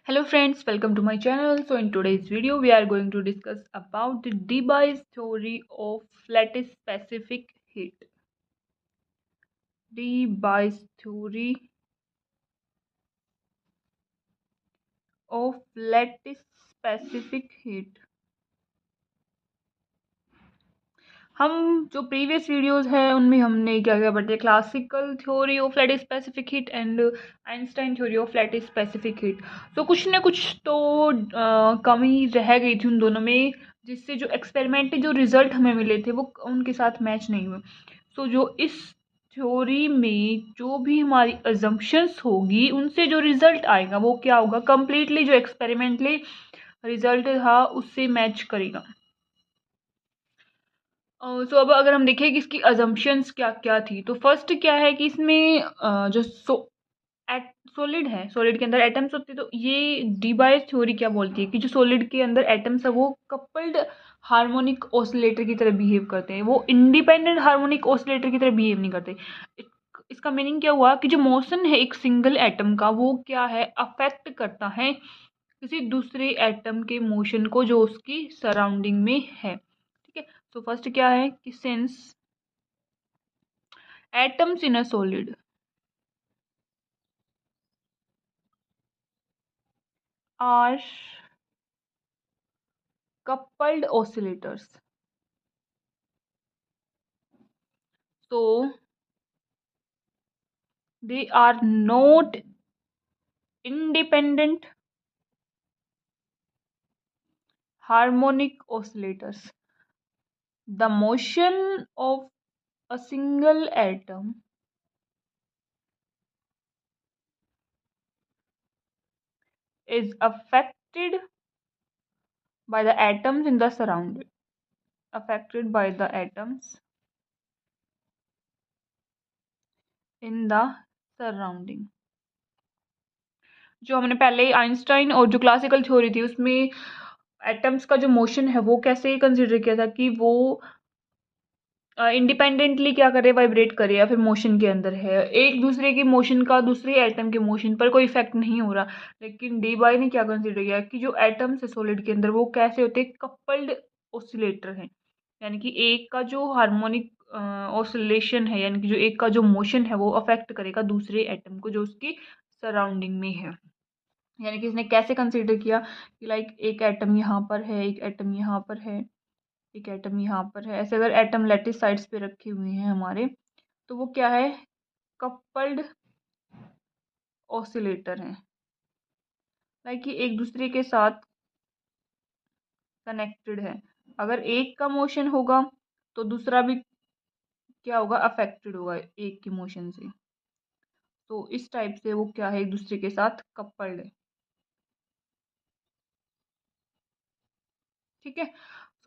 Hello friends, welcome to my channel. So in today's video we are going to discuss about the Debye's theory of lattice specific heat. Debye's theory of lattice specific heat. हम जो previous videos हैं उनमें हमने क्या क्या पढ़ते classical theory of lattice specific heat and Einstein theory of lattice specific heat. तो कुछ ना कुछ तो कमी रह गई थी उन दोनों में, जिससे जो एक्सपेरिमेंटल जो रिजल्ट हमें मिले थे वो उनके साथ मैच नहीं हुए। तो जो इस थ्योरी में जो भी हमारी अजम्पशंस होगी उनसे जो रिजल्ट आएगा वो क्या होगा, कंप्लीटली जो एक्सपेरिमेंटली रिजल्ट था उससे मैच करेगा। सो अब अगर हम देखें कि इसकी अजम्पशंस क्या क्या थी, तो फर्स्ट क्या है कि इसमें जो सॉलिड है, सॉलिड के अंदर एटम्स होते हैं। तो ये डीबायस थ्योरी क्या बोलती है कि जो सॉलिड के अंदर एटम्स है वो कपल्ड हार्मोनिक ऑसिलेटर की तरह बिहेव करते हैं, वो इंडिपेंडेंट हार्मोनिक ऑसिलेटर की तरह बिहेव नहीं करते। इसका मीनिंग क्या हुआ कि जो मोशन है एक सिंगल एटम का वो क्या है, अफेक्ट करता है किसी दूसरे एटम के मोशन को जो उसकी सराउंडिंग में है। ठीक है, तो फर्स्ट क्या है कि since atoms in a solid are coupled oscillators, so they are not independent harmonic oscillators. The motion of a single atom is affected by the atoms in the surrounding, affected by the atoms in the surrounding। जो हमने पहले Einstein और जो classical theory थी उसमें atoms का जो motion है वो कैसे कंसिडर किया था कि वो इंडिपेंडेंटली क्या करे, वाइब्रेट करे या फिर मोशन के अंदर है, एक दूसरे के मोशन का दूसरे एटम के मोशन पर कोई इफेक्ट नहीं हो रहा। लेकिन डी बाई ने क्या कंसिडर किया कि जो एटम्स है सॉलिड के अंदर वो कैसे होते हैं, कपल्ड ऑसिलेटर हैं। यानी कि एक का जो हार्मोनिक ऑसिलेशन है, यानी कि जो एक का जो मोशन है वो अफेक्ट करेगा दूसरे एटम को जो उसकी सराउंडिंग में है। यानी कि इसने कैसे कंसिडर किया कि लाइक एक एटम यहाँ पर है, एक एटम यहाँ पर है, एक एटम यहाँ पर है, ऐसे अगर एटम लैटिस साइड्स पे रखे हुए हैं हमारे, तो वो क्या है, कपल्ड ऑसिलेटर है। लाइक कि एक दूसरे के साथ कनेक्टेड है। अगर एक का मोशन होगा तो दूसरा भी क्या होगा, अफेक्टेड होगा एक की मोशन से। तो इस टाइप से वो क्या है, एक दूसरे के साथ कपल्ड है। ठीक है,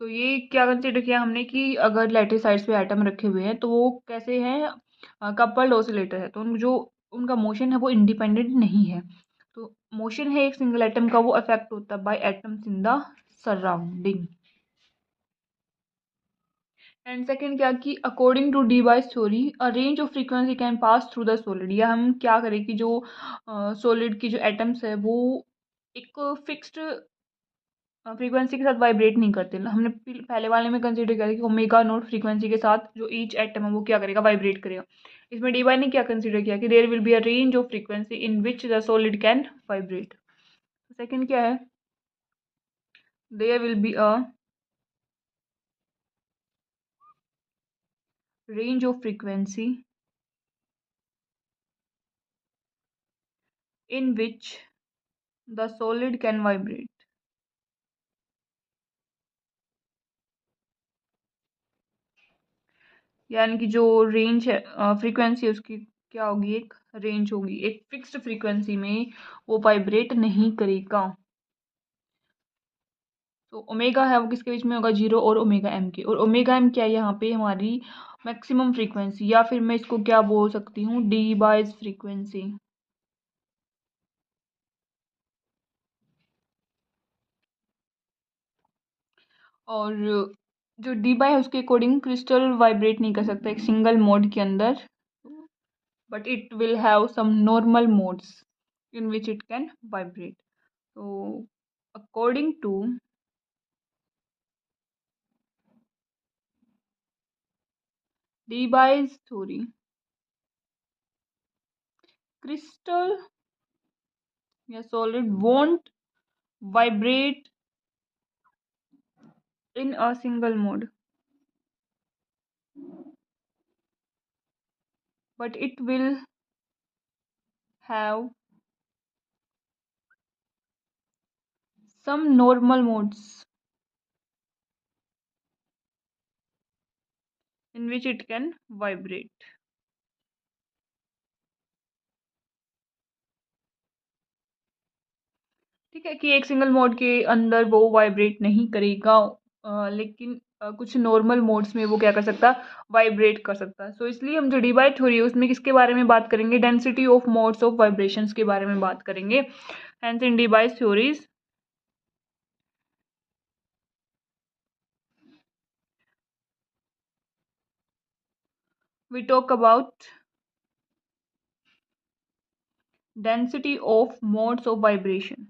तो ये क्या कंसिडर किया हमने कि अगर लैटिस साइड्स पे एटम रखे हुए हैं तो वो कैसे हैं, कपल्ड ऑसिलेटर है। तो जो उनका मोशन है वो इंडिपेंडेंट नहीं है। तो मोशन है एक सिंगल एटम का, वो अफेक्ट होता है by atoms in the surrounding. And second क्या कि according to Debye theory a range of frequency can pass through the solid. या हम क्या करें कि जो सॉलिड की जो एटम्स है वो एक फिक्स्ड फ्रीक्वेंसी के साथ वाइब्रेट नहीं करते। हमने पहले वाले में कंसिडर किया कि ओमेगा नोट फ्रीक्वेंसी के साथ जो ईच एटम है वो क्या करेगा, वाइब्रेट करेगा। इसमें डी बाय ने क्या कंसिडर किया कि there will be a range of frequency in which the solid can vibrate. Second क्या है, there will be a range of frequency in which the solid can vibrate। यानी कि जो रेंज है, फ्रीक्वेंसी है उसकी क्या होगी, एक रेंज होगी, एक फिक्स्ड फ्रीक्वेंसी में वो वाइब्रेट नहीं करेगा। तो ओमेगा है वो किसके बीच में होगा, 0 और ओमेगा एम के। और ओमेगा एम क्या है यहाँ पे, हमारी मैक्सिमम फ्रीक्वेंसी, या फिर मैं इसको क्या बोल सकती हूँ, डी बाइज फ्रीक्वेंसी। और जो डी बाई है उसके अकॉर्डिंग क्रिस्टल वाइब्रेट नहीं कर सकता एक सिंगल मोड के अंदर, but it will have some normal modes in which it can vibrate। तो according to Debye's theory, crystal या solid won't vibrate in a single mode, but it will have some normal modes in which it can vibrate. ठीक है कि एक single mode के अंदर वो vibrate नहीं करेगा, लेकिन कुछ नॉर्मल मोड्स में वो क्या कर सकता, वाइब्रेट कर सकता है। सो इसलिए हम जो डीबाई थ्योरी है उसमें किसके बारे में बात करेंगे, density of modes of vibrations के बारे में बात करेंगे। Hence in Debye theories we talk about density of modes of vibration।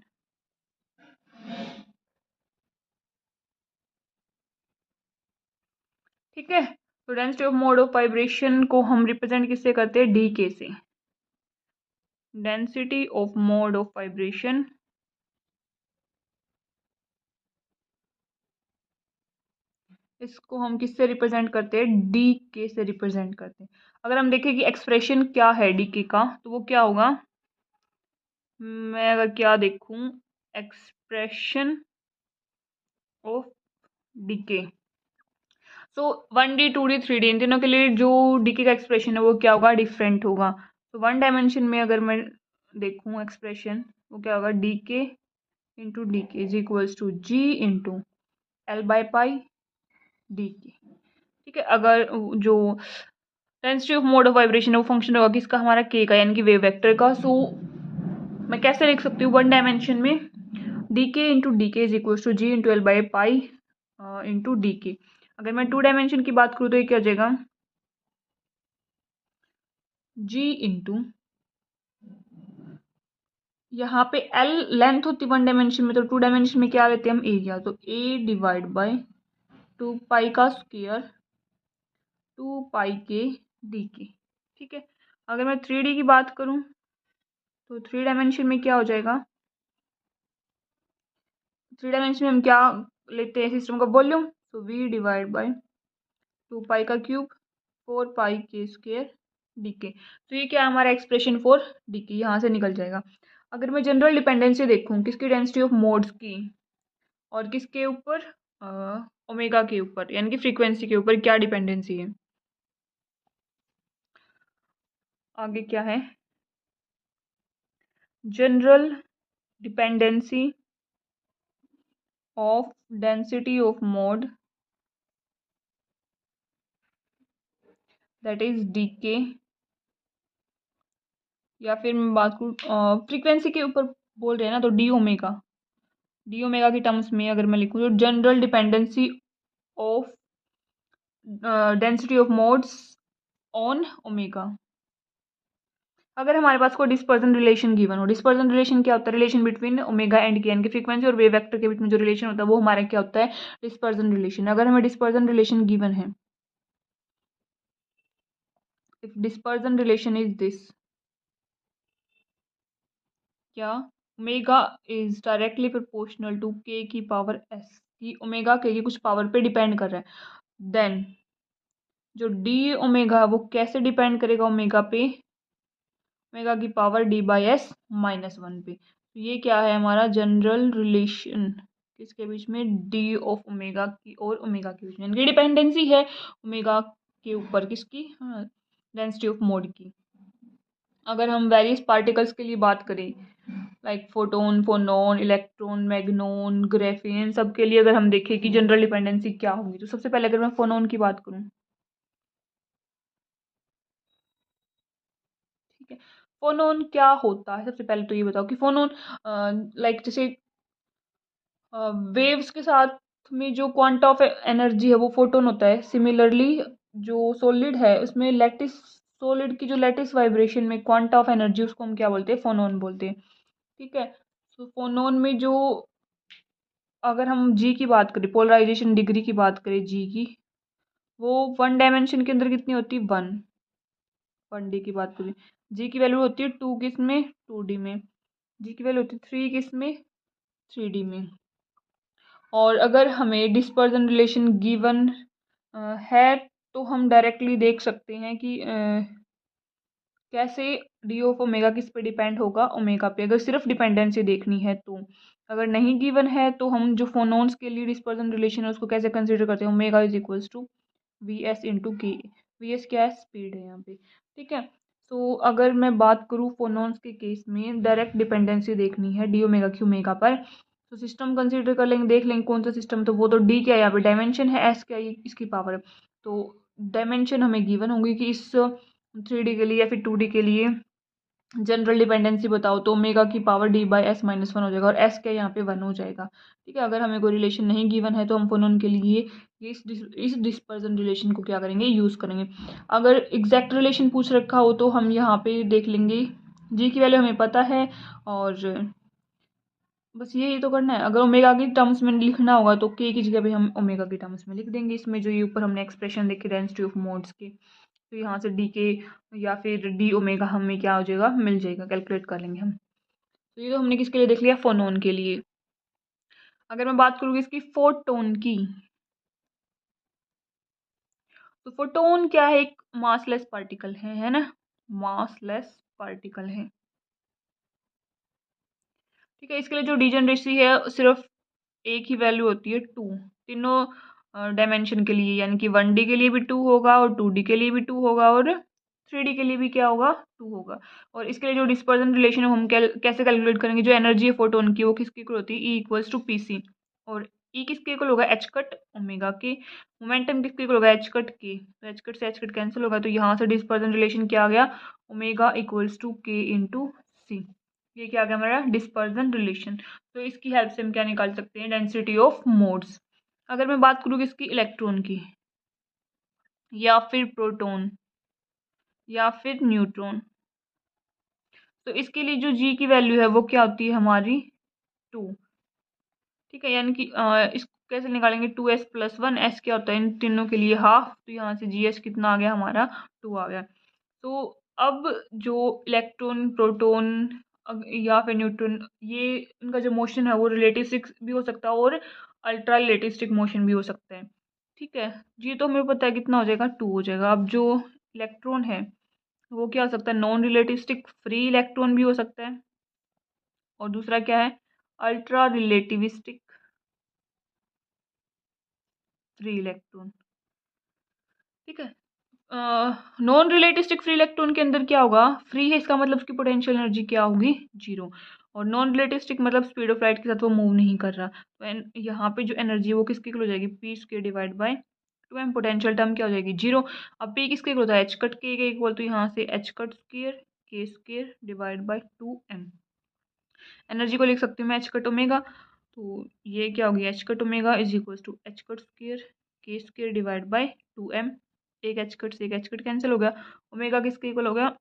ठीक है, तो density of mode of vibration को हम रिप्रेजेंट किससे करते हैं, डी के से। Density of mode of vibration इसको हम किससे रिप्रेजेंट करते हैं, डी के से रिप्रेजेंट करते हैं। अगर हम देखें कि एक्सप्रेशन क्या है डी के का, तो वो क्या होगा, मैं अगर क्या देखूं, expression of dk, so 1D 2D 3D इन तीनों के लिए जो डीके का एक्सप्रेशन है वो क्या होगा, डिफरेंट होगा। तो वन डायमेंशन में अगर मैं देखूं एक्सप्रेशन, वो क्या होगा, dk into dk is equals to g into L by pi dk. ठीक है, अगर जो density of mode of vibration है वो फंक्शन होगा किसका, हमारा के का, यानी कि वेव वेक्टर का। सो मैं कैसे लिख सकती हूँ, वन डायमेंशन में d k into D k is equal to g into L by pi into D k. अगर मैं टू डायमेंशन की बात करूँ तो ये क्या हो जाएगा, जी इंटू, यहाँ पे एल लेंथ होती वन डायमेंशन में, तो टू डायमेंशन में क्या लेते हैं हम, एरिया। तो ए डिवाइड बाई टू पाई का स्क्वायर टू पाई के डी के। ठीक है, अगर मैं 3D की बात करूँ तो थ्री डायमेंशन में क्या हो जाएगा, थ्री डायमेंशन में हम क्या लेते हैं सिस्टम का वॉल्यूम, तो वी डिवाइड बाई टू पाई का क्यूब फोर पाई के स्क्वायर डी के। तो ये क्या है, हमारा एक्सप्रेशन फॉर डी के यहाँ से निकल जाएगा। अगर मैं जनरल डिपेंडेंसी देखूँ किसकी, डेंसिटी ऑफ मोड्स की, और किसके ऊपर, ओमेगा के ऊपर, यानी कि फ्रीक्वेंसी के ऊपर क्या डिपेंडेंसी है, आगे क्या है, general dependency of density of mode that is D के, या फिर मैं बात करूँ फ्रीक्वेंसी के ऊपर बोल रहे हैं ना, तो डी ओमेगा की टर्म्स में अगर मैं लिखूँ तो general dependency of density of modes on omega. अगर हमारे पास कोई डिस्पर्जन रिलेशन गिवन हो, डिस्पर्जन रिलेशन क्या होता है, रिलेशन बिटवीन ओमेगा एंड के, यानी कि फ्रीक्वेंसी और वेव वेक्टर के बीच में जो रिलेशन होता है वो हमारा क्या होता है, डिस्पर्जन रिलेशन। अगर हमें डिस्पर्जन रिलेशन गिवन है, if dispersion relation is this, क्या, omega is directly proportional to k की पावर एस, की ओमेगा के की कुछ पावर पे डिपेंड कर रहा है, देन जो डी ओमेगा वो कैसे डिपेंड करेगा ओमेगा पे, ओमेगा की power D by S minus one पे। तो ये क्या है, हमारा जनरल रिलेशन किसके बीच में, डी ऑफ ओमेगा की और ओमेगा के बीच में, यानी डिपेंडेंसी है ओमेगा के ऊपर किसकी, हाँ, डेंसिटी ऑफ मोड की। अगर हम वेरियस पार्टिकल्स के लिए बात करें, like photon, phonon, electron, magnon, graphene, सब के लिए अगर हम देखें कि जनरल डिपेंडेंसी क्या होगी, तो सबसे पहले अगर मैं फोनोन की बात करूँ, ठीक है, फोनोन क्या होता है, सबसे पहले तो ये बताओ कि फोनोन लाइक जैसे वेव्स के साथ में जो क्वांटा ऑफ एनर्जी है वो फोटोन होता है। सिमिलरली जो सॉलिड है उसमें लैटिस, सॉलिड की जो लैटिस वाइब्रेशन में क्वांटा ऑफ एनर्जी उसको हम क्या बोलते हैं, फोनोन बोलते हैं। ठीक है, सो फोनोन में जो, अगर हम जी की बात करें, पोलराइजेशन डिग्री की बात करें जी की, वो 1 डायमेंशन के अंदर कितनी होती है, 1 डी की बात करें, जी की वैल्यू होती है 2 किस में, 2 डी में, जी की वैल्यू होती है 3 किस में, 3 डी में। और अगर हमें डिस्पर्जन रिलेशन गिवन है तो हम डायरेक्टली देख सकते हैं कि कैसे डी ऑफ ओमेगा किस पे डिपेंड होगा, ओमेगा पे, अगर सिर्फ डिपेंडेंसी देखनी है तो। अगर नहीं गिवन है तो हम जो फोनोन्स के लिए डिस्पर्जन रिलेशन है उसको कैसे कंसिडर करते हैं, omega is equals to V S into k. V s क्या है, स्पीड है यहाँ पे, ठीक है। तो अगर मैं बात करूँ फोनोन्स के केस में डायरेक्ट डिपेंडेंसी देखनी है डी ओमेगा क्यू ओमेगा पर, तो सिस्टम कंसिडर कर लेंगे, देख लेंगे कौन सा सिस्टम, तो वो तो डी क्या है, यहाँ पे डायमेंशन है, एस क्या है, इसकी पावर है। तो डायमेंशन हमें गिवन होंगी कि इस 3 डी के लिए या फिर 2 डी के लिए जनरल डिपेंडेंसी बताओ, तो ओमेगा की power D by S minus 1 हो जाएगा, और एस क्या यहाँ पे 1 हो जाएगा, ठीक है। अगर हमें कोई रिलेशन नहीं गिवन है तो हम फोनोन के लिए ये इस डिस्पर्जन रिलेशन को क्या करेंगे, यूज़ करेंगे। अगर एग्जैक्ट रिलेशन पूछ रखा हो तो हम यहाँ पे देख लेंगे, जी की वैल्यू हमें पता है, और बस यही तो करना है। अगर ओमेगा की टर्म्स में लिखना होगा तो के की जगह पे हम ओमेगा की टर्म्स में लिख देंगे, इसमें जो ये ऊपर हमने एक्सप्रेशन देखी डेंसिटी ऑफ मोड्स की, तो यहाँ से डी के या फिर डी ओमेगा हमें क्या हो जाएगा, मिल जाएगा, कैलकुलेट कर लेंगे हम। तो ये तो हमने किसके लिए देख लिया, फोनोन के लिए। अगर मैं बात करूँगी इसकी फोटोन की, तो फोटोन क्या है, एक मासलेस पार्टिकल है ना, मासलेस पार्टिकल है, ठीक है। इसके लिए जो डिजनरेसी है सिर्फ एक ही वैल्यू होती है 2, तीनों डायमेंशन के लिए, यानी कि 1 डी के लिए भी 2 होगा, और 2 डी के लिए भी 2 होगा, और 3 डी के लिए भी क्या होगा, 2 होगा। और इसके लिए जो डिस्पर्जन रिलेशन है हम कैसे कैलकुलेट करेंगे, जो एनर्जी है फोटोन की वो किसके इक्वल होती है, E equals to p c, और ई किसके इक्वल होगा, एच कट ओमेगा के। मोमेंटम किसके इक्वल होगा, एच कट के, तो एच कट से एच कट कैंसिल होगा, तो यहाँ से डिस्पर्जन रिलेशन क्या आ गया, omega equals to k into c, ये क्या आ गया हमारा डिस्पर्जन रिलेशन। तो इसकी हेल्प से हम क्या निकाल सकते हैं, डेंसिटी ऑफ मोड्स। अगर मैं बात करूँ इसकी इलेक्ट्रॉन की, या फिर प्रोटॉन, या फिर न्यूट्रॉन, तो इसके लिए जो जी की वैल्यू है वो क्या होती है हमारी 2, ठीक है। यानी कि इसको कैसे निकालेंगे, 2s+1, एस क्या होता है इन तीनों के लिए हाफ, तो यहाँ से जी एस कितना आ गया हमारा, 2 आ गया। तो अब जो इलेक्ट्रॉन, प्रोटॉन या फिर न्यूट्रॉन, ये इनका जो मोशन है वो रिलेटिविस्टिक भी हो सकता है और अल्ट्रा रिलेटिविस्टिक मोशन भी हो सकता है, ठीक है। ये तो हमें पता है कितना हो जाएगा, 2 हो जाएगा। अब जो इलेक्ट्रॉन है वो क्या हो सकता है, नॉन रिलेटिविस्टिक फ्री इलेक्ट्रॉन भी हो सकता है, और दूसरा क्या है, अल्ट्रा रिलेटिविस्टिक फ्री इलेक्ट्रॉन, ठीक है। नॉन रिलेटिविस्टिक फ्री इलेक्ट्रॉन के अंदर क्या होगा, फ्री है इसका मतलब उसकी पोटेंशियल एनर्जी क्या होगी, 0, और नॉन रिलेटिविस्टिक मतलब स्पीड ऑफ लाइट के साथ वो मूव नहीं कर रहा, तो यहाँ पे जो एनर्जी है वो किसके इक्वल हो जाएगी, P square divide by 2m, potential term क्या हो जाएगी, 0। अब पी किसके इक्वल होता है, एच कट के इक्वल, तो यहाँ से H cut square k square divide by 2m। Energy को लिख सकती हूँ मैं एच कट ओमेगा, तो ये क्या होगी, h cut omega is equal to H cut square k square divide by 2m, एक एच कट से एक एच कट कैंसिल हो गया, ओमेगा किसके इक्वल हो गया,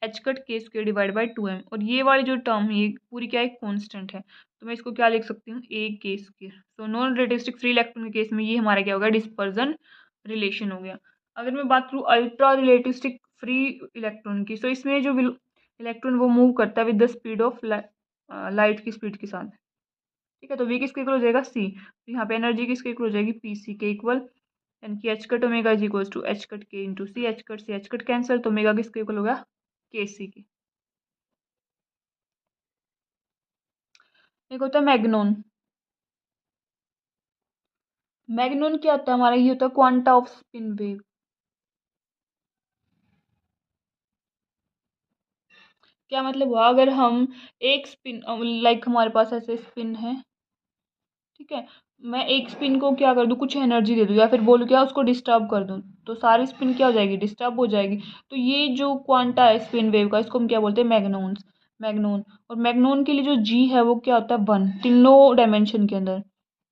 एच कट के स्क्वायर डिवाइड बाय 2m, और ये वाली जो टर्म है ये पूरी क्या है, कांस्टेंट है, तो मैं इसको क्या लिख सकती हूँ, ए के स्क्वायर। तो नॉन रिलेटिविस्टिक फ्री इलेक्ट्रॉन के केस में ये हमारा क्या होगा, डिस्पर्जन रिलेशन हो गया। अगर मैं बात करूँ अल्ट्रा रिलेटिविस्टिक फ्री इलेक्ट्रॉन की, तो इसमें जो इलेक्ट्रॉन वो मूव करता है with the speed of light की स्पीड के साथ, ठीक है। तो वी किसके इक्वल हो जाएगा, सी, तो यहाँ पे एनर्जी किसके इक्वल हो जाएगी, पी सी के इक्वल, यानी कि H cut omega is equal to H cut K into C, H cut से एच कट कैंसिल, तो ओमेगा किसके इक्वल होगा, के सी के। एक होता है मैग्नोन, मैग्नोन क्या होता है हमारा, ये होता है क्वांटा ऑफ स्पिन वेव। क्या मतलब हुआ, अगर हम एक स्पिन, लाइक हमारे पास ऐसे स्पिन है, ठीक है, मैं एक स्पिन को क्या कर दूं, कुछ एनर्जी दे दूं, या फिर बोलूं क्या उसको डिस्टर्ब कर दूं, तो सारी स्पिन क्या हो जाएगी, डिस्टर्ब हो जाएगी। तो ये जो क्वांटा है स्पिन वेव का, इसको हम क्या बोलते हैं, मैग्नोन्स, मैग्नोन। और मैग्नोन के लिए जो जी है वो क्या होता है, 1, तीनों डायमेंशन के अंदर,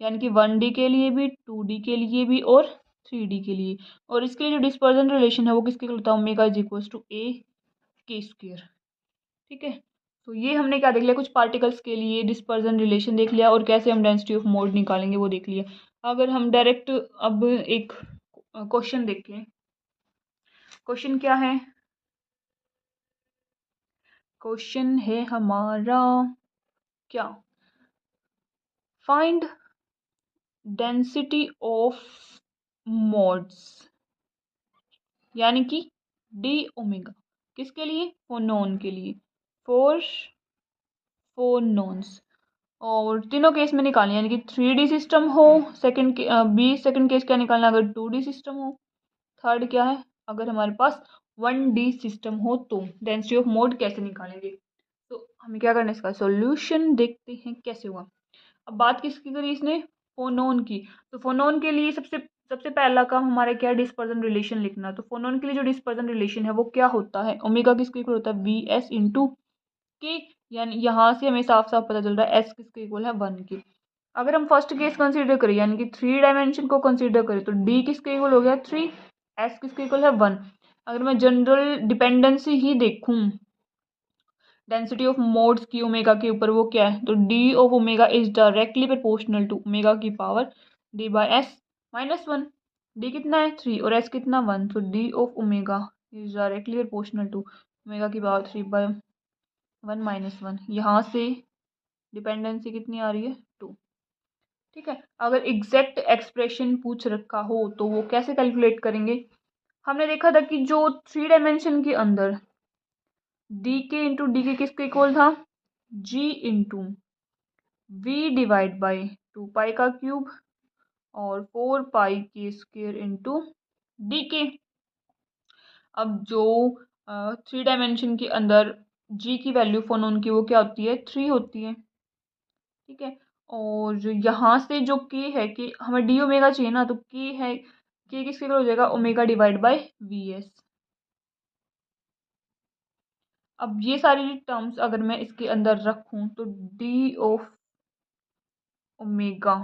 यानी कि 1 डी के लिए भी, 2 डी के लिए भी, और 3 डी के लिए। और इसके लिए जो डिस्पर्जन रिलेशन है वो किसके होता है, ओमेगा इज इक्वल टू ए के स्क्वायर, ठीक है। तो ये हमने क्या देख लिया, कुछ पार्टिकल्स के लिए डिस्पर्जन रिलेशन देख लिया और कैसे हम डेंसिटी ऑफ मोड निकालेंगे वो देख लिया। अगर हम डायरेक्ट अब एक क्वेश्चन देखें, क्वेश्चन क्या है, क्वेश्चन है हमारा क्या, फाइंड डेंसिटी ऑफ मोड्स, यानी कि डी ओमेगा, किसके लिए, फोनोन के लिए, फोर फोनोन्स। और तीनों केस में निकालना, यानी कि 3D सिस्टम हो, सेकंड बी सेकंड केस क्या निकालना अगर 2D सिस्टम हो, थर्ड क्या है अगर हमारे पास 1D सिस्टम हो तो डेंसिटी ऑफ मोड कैसे निकालेंगे। तो हमें क्या करना है, इसका सॉल्यूशन देखते हैं कैसे हुआ। अब बात किसकी करी इसने, फोनोन की। तो फोनोन के लिए सबसे सबसे पहला काम हमारा क्या है, डिस्पर्जन रिलेशन लिखना। तो फोनोन के लिए जो डिस्पर्जन रिलेशन है वो क्या होता है, ओमेगा किसके इक्वल होता है, वी एस इंटू के, यानी यहाँ से हमें साफ साफ पता चल रहा है एस किसके इक्वल है, 1 के। अगर हम फर्स्ट केस कंसीडर करें, यानी कि 3 डायमेंशन को कंसीडर करें, तो डी किसके इक्वल हो गया 3, एस किसके इक्वल है 1। अगर मैं जनरल डिपेंडेंसी ही देखूं डेंसिटी ऑफ मोड्स की ओमेगा के ऊपर, वो क्या है, तो D of omega is directly proportional to omega की power D by S minus 1। D कितना है 3 और एस कितना 1, तो D of omega is directly proportional to omega की पावर 3 बाई 1 माइनस 1। यहाँ से डिपेंडेंसी कितनी आ रही है 2। ठीक है, अगर एग्जैक्ट एक्सप्रेशन पूछ रखा हो तो वो कैसे कैलकुलेट करेंगे। हमने देखा था कि जो 3 डायमेंशन के अंदर डी के इंटू डी के किसके इक्वल था, जी इंटू वी डिवाइड बाई 2 पाई का क्यूब और 4 पाई के स्क्वेयर इंटू डी के। अब जो 3 डायमेंशन के अंदर जी की वैल्यू फोनोन की वो क्या होती है 3 होती है। ठीक है, और यहाँ से जो के है कि हमें डी ओमेगा चाहिए ना, तो के है, के किसके इक्वल हो जाएगा omega divide by V S. अब ये सारी टर्म्स अगर मैं इसके अंदर रखूं तो डी ऑफ ओमेगा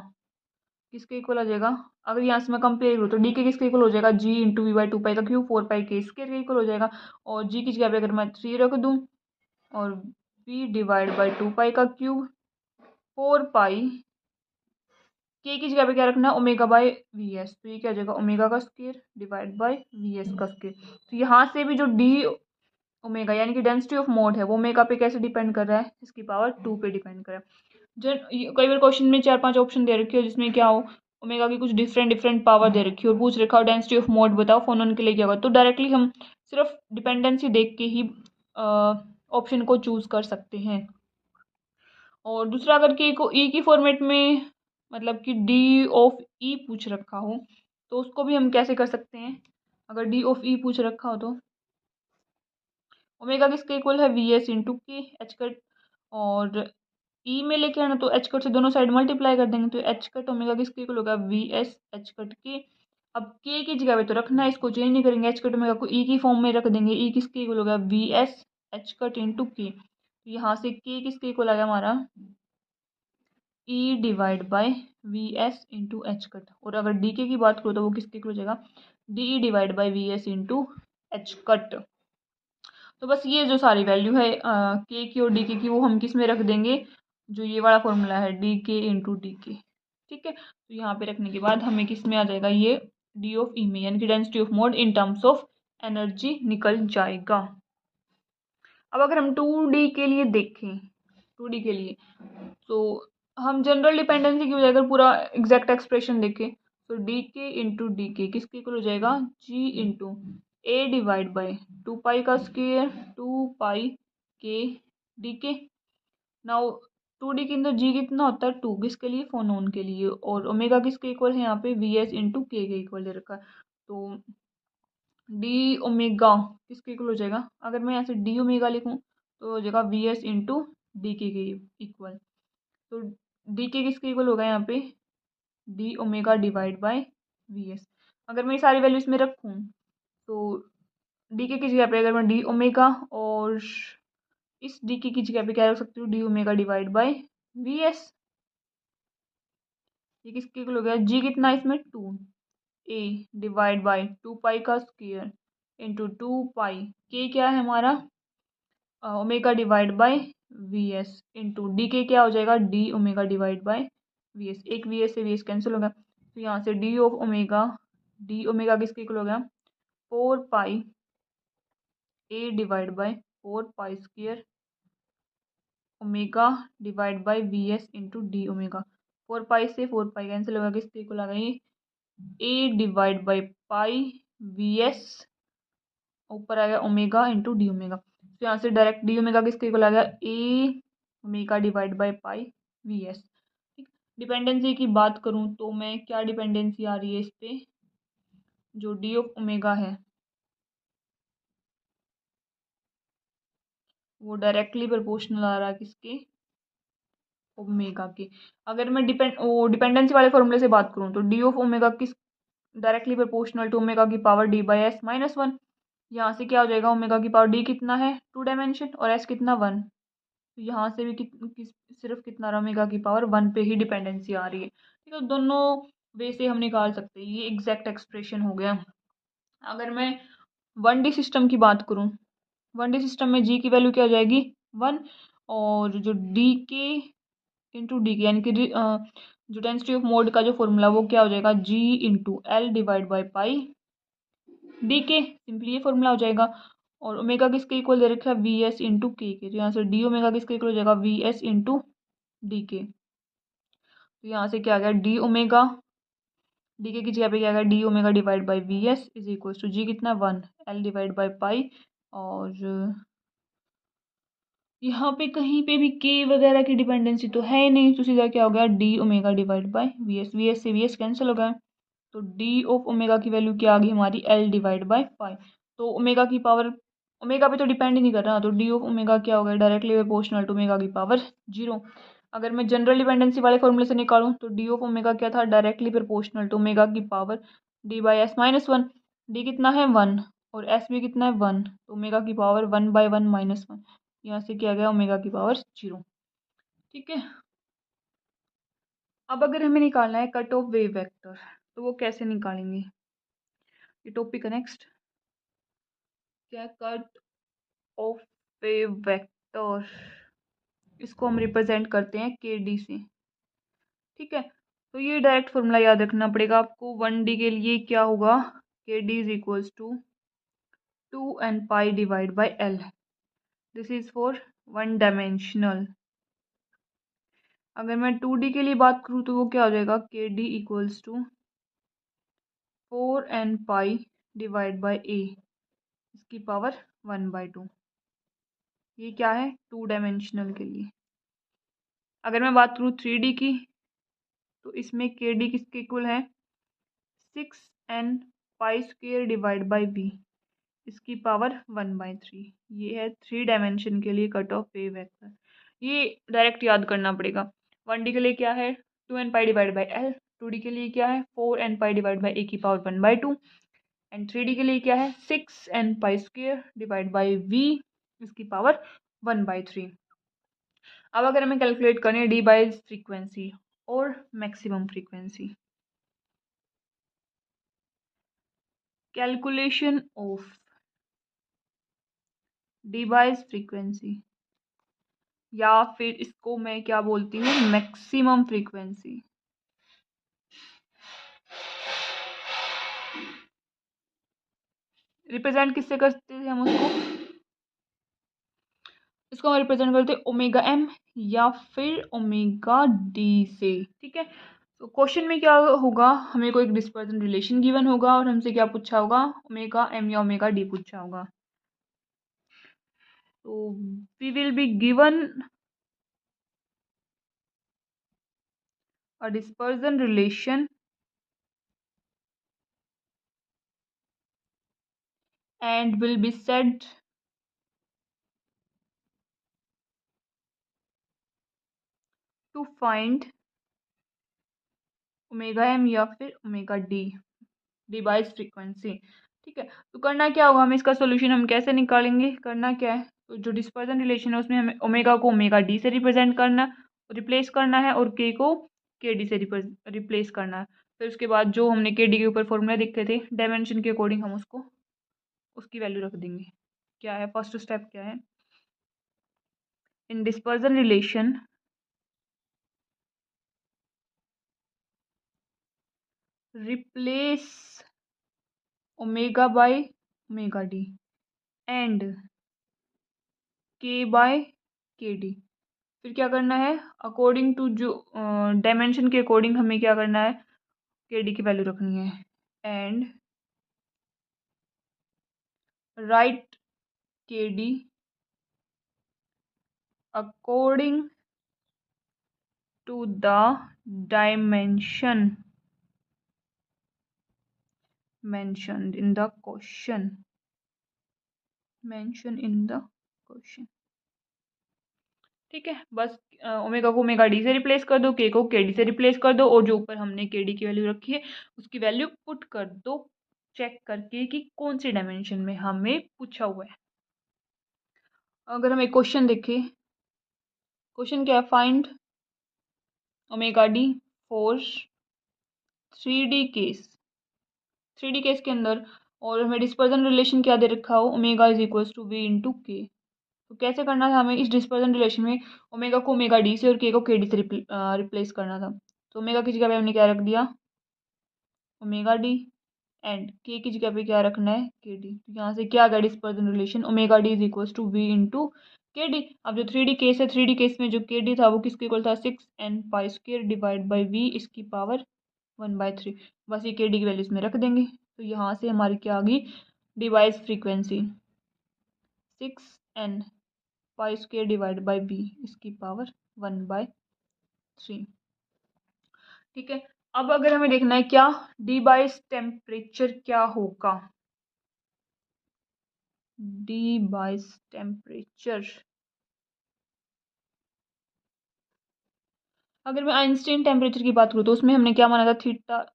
किसके इक्वल आ जाएगा, अगर यहाँ से मैं कंपेयर करूँ तो डी के किसके इक्वल हो जाएगा, जी इंटू वी बाई 2 पाई का क्यूब 4 पाई के स्क्वायर के इक्वल हो जाएगा। और जी की जगह पे अगर मैं 3 रख दूँ और वी डिवाइड बाई 2 पाई का क्यूब 4 पाई के की जगह पे क्या रखना है ओमेगा बाय वी एस, तो ये क्या हो जाएगा ओमेगा का square divide by V S का स्क्वायर। तो यहाँ से भी जो डी ओमेगा यानी कि डेंसिटी ऑफ मोड है वो ओमेगा पे कैसे डिपेंड कर रहा है, इसकी पावर 2 पे डिपेंड कर रहा है। जो कई बार क्वेश्चन में 4-5 ऑप्शन दे रखी हो जिसमें क्या हो ओमेगा की कुछ डिफरेंट डिफरेंट पावर दे रखी हो और पूछ रखा हो डेंसिटी ऑफ मोड बताओ फोनोन के लिए क्या होगा, तो डायरेक्टली हम सिर्फ डिपेंडेंसी देख के ही ऑप्शन को चूज कर सकते हैं। और दूसरा अगर के को ई की फॉर्मेट में मतलब कि डी ऑफ ई पूछ रखा हो तो उसको भी हम कैसे कर सकते हैं, अगर डी ऑफ ई पूछ रखा हो तो ओमेगा किसके इक्वल है वी एस इंटू के एच कट, और ई में लेके आना तो एच कट से दोनों साइड मल्टीप्लाई कर देंगे, तो एच कट ओमेगा किसके इक्वल होगा वी एस एच कट के। अब के की जगह पे तो रखना है, इसको चेंज नहीं करेंगे, एच कट ओमेगा को ई की फॉर्म में रख देंगे, ई किसके इक्वल होगा V S H cut into k. तो यहाँ से के किसके इक्वल आ गया हमारा ई divide by V S into H cut. और अगर डी के की बात करो तो वो किसके इक्वल हो जाएगा D E divide by V S into H cut. तो बस ये जो सारी वैल्यू है के की और डी के की वो हम किस में रख देंगे, जो ये वाला फॉर्मूला है डी के इंटू डी के। ठीक है, तो यहाँ पे रखने के बाद हमें किस में आ जाएगा ये डी ऑफ ई में, यानी कि density of mode in terms of energy निकल जाएगा। अब अगर हम 2D के लिए देखें, 2D के लिए तो हम जनरल डिपेंडेंसी की बजाय अगर पूरा एग्जैक्ट एक्सप्रेशन देखें तो डी के इंटू डी के किसके इक्वल हो जाएगा G into A divide by 2 पाई का स्क्वेयर 2 पाई के डी के। नाउ 2D के अंदर जी कितना होता है 2 किसके लिए फोनोन के लिए, और ओमेगा किसके इक्वल है यहाँ पे वी एस इंटू के इक्वल दे रखा है। तो डी ओमेगा किसके इक्वल हो जाएगा, अगर मैं यहाँ से डी ओमेगा लिखूँ तो हो जाएगा वी एस इंटू डी के इक्वल। तो डी के किसके इक्वल होगा यहाँ पे D omega divide by V S. अगर मैं ये सारी वैल्यू इसमें रखूँ तो डी के की जगह पे अगर मैं डी ओमेगा और इस डी के की जगह पे क्या रख सकती हूँ D omega divide by V S. ये किसके इक्वल हो गया जी कितना है इसमें 2 ए डिवाइड बाय 2 पाई का स्क्वायर इंटू 2 पाई के क्या है हमारा omega divide by V S into D K क्या हो जाएगा, D omega divide by V S. एक वी एस से वी एस कैंसिल हो गया, तो यहाँ से D of omega, D omega किसके इक्वल हो गया, 4 pi A divide by 4 pi square omega divide by V S into D omega. 4 pi से 4 पाई कैंसिल होगा, किसके इक्वल आ गई, ए divide by pi V S, ऊपर आ गया ओमेगा इंटू डी ओमेगा। तो यहाँ से डायरेक्ट डी ओमेगा किसके इक्वल आ गया, A omega divide by pi V S. ठीक, डिपेंडेंसी की बात करूँ तो मैं क्या डिपेंडेंसी आ रही है इस पे, जो डी ऑफ ओमेगा है वो डायरेक्टली प्रोपोर्शनल आ रहा है किसके, ओमेगा के। अगर मैं डिपेंडेंसी वाले फॉर्मूले से बात करूँ तो डी ऑफ ओमेगा किस डायरेक्टली प्रोपोर्शनल टू ओमेगा की power D by S minus one. यहाँ से क्या हो जाएगा, ओमेगा की पावर डी कितना है 2 डायमेंशन और एस कितना 1, तो यहाँ से भी सिर्फ कितना रहा, ओमेगा की पावर 1 पे ही डिपेंडेंसी आ रही है। ठीक है, दोनों वे से हम निकाल सकते हैं, ये एग्जैक्ट एक्सप्रेशन हो गया। अगर मैं 1D सिस्टम की बात करूँ, 1D सिस्टम में जी की वैल्यू क्या हो जाएगी 1, और जो डी के इंटू डी के यानी कि जो डेंसिटी ऑफ मोड का जो फॉर्मूला वो क्या हो जाएगा, G into L divide by pi D K, simply ये फॉर्मूला हो जाएगा। और ओमेगा किसके इक्वल दे रखा है, वी एस इंटू के, तो यहाँ से डी ओमेगा किसके इक्वल हो जाएगा, वी एस इंटू डी के। तो यहाँ से क्या आ गया, डी ओमेगा, डी के की जगह पे क्या आ गया, D omega divide by V S is equal to G कितना 1 एल डिवाइड बाई पाई, और यहाँ पे कहीं पे भी के वगैरह की डिपेंडेंसी तो है ही नहीं, तो सीधा क्या हो गया, D omega divide by V S से वी एस कैंसिल हो गया। तो डी ऑफ ओमेगा की वैल्यू क्या आ गई हमारी, एल डिवाइड बाई पाई। तो ओमेगा की पावर, ओमेगा पे तो डिपेंड ही नहीं कर रहा, तो डी ऑफ ओमेगा क्या हो गया, डायरेक्टली प्रोपोर्शनल टू ओमेगा की पावर 0। अगर मैं जनरल डिपेंडेंसी वाले फॉर्मूले से निकालूं तो डी ऑफ ओमेगा क्या था, डायरेक्टली प्रोपोर्शनल टू ओमेगा की power D by S minus one. D कितना है 1 और एस भी कितना है 1, तो ओमेगा की पावर 1/1 माइनस वन, यहाँ से क्या गया ओमेगा की पावर 0। ठीक है, अब अगर हमें निकालना है कट ऑफ वेव वेक्टर तो वो कैसे निकालेंगे, ये टॉपिक है नेक्स्ट, क्या कट ऑफ वेव वेक्टर, इसको हम रिप्रेजेंट करते हैं के डी से। ठीक है, तो ये डायरेक्ट फॉर्मूला याद रखना पड़ेगा आपको, 1D के लिए क्या होगा, k d is equals to 2n pi divide by L, this is for 1 dimensional. अगर मैं 2D के लिए बात करूँ तो वो क्या हो जाएगा, K D equals to 4n pi divide by A, इसकी पावर 1/2। ये क्या है 2 डायमेंशनल के लिए। अगर मैं बात करूँ 3D की तो इसमें के डी किसके इक्वल है, 6n pi square divide by v, इसकी पावर 1/3। ये है 3 डायमेंशन के लिए कट ऑफ वेव वेक्टर, ये डायरेक्ट याद करना पड़ेगा। 1D के लिए क्या है 2n pi divide by L, 2D के लिए क्या है 4n pi divide by A की पावर 1/2, एंड 3D के लिए क्या है 6n pi square divide by v, इसकी पावर 1/3। अब अगर हमें कैलकुलेट करें डी बाई फ्रीक्वेंसी और maximum frequency, calculation of Debye frequency, या फिर इसको मैं क्या बोलती हूँ मैक्सिमम फ्रीक्वेंसी। रिप्रेजेंट किससे करते थे हम उसको, इसको हम रिप्रेजेंट करते हैं ओमेगा एम या फिर ओमेगा डी से। ठीक है, तो क्वेश्चन में क्या होगा, हमें कोई एक डिस्पर्जन रिलेशन गिवन होगा और हमसे क्या पूछा होगा, ओमेगा एम या ओमेगा डी पूछा होगा। तो we will be given a dispersion relation and will be said to find omega m या फिर ओमेगा डी डिवाइस फ्रीक्वेंसी। ठीक है, तो करना क्या होगा, हमें इसका सोल्यूशन हम कैसे निकालेंगे, करना क्या है, तो जो डिस्पर्जन रिलेशन है उसमें हमें ओमेगा को ओमेगा डी से रिप्रेजेंट करना, रिप्लेस करना है, और के को के डी से रिप्लेस करना है। फिर उसके बाद जो हमने के डी के ऊपर फॉर्मूला लिखे थे डायमेंशन के अकॉर्डिंग हम उसको उसकी वैल्यू रख देंगे। क्या है फर्स्ट स्टेप क्या है, in dispersion relation replace omega by omega d and k by kd। फिर क्या करना है, अकॉर्डिंग टू जो डायमेंशन के अकॉर्डिंग हमें क्या करना है, kd की वैल्यू रखनी है and right kd according to the dimension mentioned in the question ठीक है। बस ओमेगा को ओमेगा डी से रिप्लेस कर दो, के को के डी से रिप्लेस कर दो और जो ऊपर हमने के डी की वैल्यू रखी है उसकी वैल्यू पुट कर दो, चेक करके कि कौन सी डायमेंशन में हमें पूछा हुआ है। अगर हम एक क्वेश्चन देखें, क्वेश्चन क्या है, find omega D for 3D case, 3D case के अंदर, और हमें डिस्पर्जन रिलेशन क्या दे रखा हो, omega is equals to v into k. तो कैसे करना था हमें इस डिस्पर्जन रिलेशन में, ओमेगा को ओमेगा डी से और के को के डी से रिप्लेस करना था। तो ओमेगा की जगह पे हमने क्या रख दिया, ओमेगा डी, एंड के की जगह पे क्या रखना है, के डी। तो यहाँ से क्या आ गया dispersion relation, omega D is equals to v into k D. अब जो 3D केस है, 3D केस में जो के डी था वो किसके इक्वल था, 6n pi square divide by v इसकी पावर 1/3। बस ये के डी की वैल्यू इसमें रख देंगे। तो यहाँ से हमारी क्या आ गई, Debye's frequency 6n pi square divide by v इसकी पावर 1/3। ठीक है। अब अगर हमें देखना है क्या डी बाइस टेम्परेचर क्या होगा, डी बाइस टेम्परेचर, अगर मैं आइंस्टाइन टेम्परेचर की बात करूँ तो उसमें हमने क्या माना था, थीटा,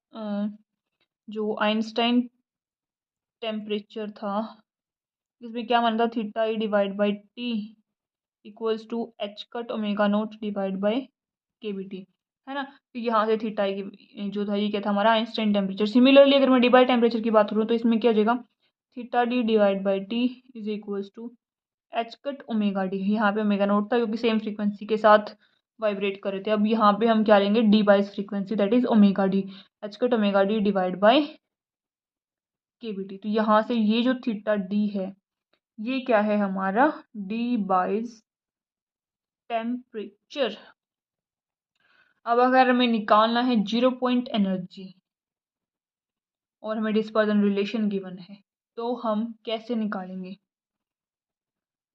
जो आइंस्टाइन टेम्परेचर था इसमें क्या माना था, theta E divide by T equals to H cut omega naught divide by के बी टी, है ना। तो यहाँ से थीटा ई की जो था ये क्या था हमारा आइंस्टाइन टेम्परेचर। सिमिलरली अगर मैं डी बाई टेम्परेचर की बात करूँ तो इसमें क्या हो जाएगा, theta D divide by T is equals to H cut omega D. यहाँ पे ओमेगा नोट था क्योंकि सेम फ्रीक्वेंसी के साथ वाइब्रेट कर रहे थे। अब यहाँ पे हम क्या लेंगे, डी बाइस frequency that is omega D, H cut omega D divide by के बी टी। तो यहाँ से ये जो थीटा डी है ये क्या है हमारा, डी बाइस टेम्परेचर। अब अगर हमें निकालना है 0 पॉइंट एनर्जी और हमें डिस्पर्जन रिलेशन गिवन है तो हम कैसे निकालेंगे।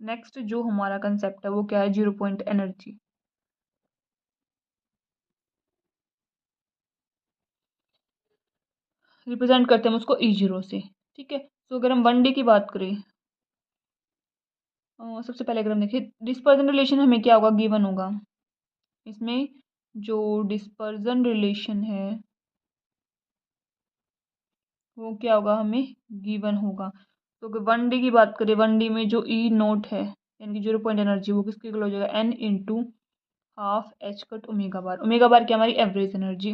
नेक्स्ट जो हमारा कंसेप्ट है वो क्या है, 0 पॉइंट एनर्जी। रिप्रेजेंट करते हैं उसको E0 से। ठीक है। तो अगर हम 1D की बात करें, सबसे पहले अगर हम देखें डिस्पर्जन रिलेशन हमें क्या होगा, गिवन होगा। इसमें जो डिस्पर्जन रिलेशन है वो क्या होगा, हमें गिवन होगा। तो अगर 1D की बात करें, 1D में जो ई नोट है यानी कि 0 पॉइंट एनर्जी वो किसके इक्वल हो जाएगा, N into half h cut omega bar. Omega bar क्या हमारी एवरेज एनर्जी।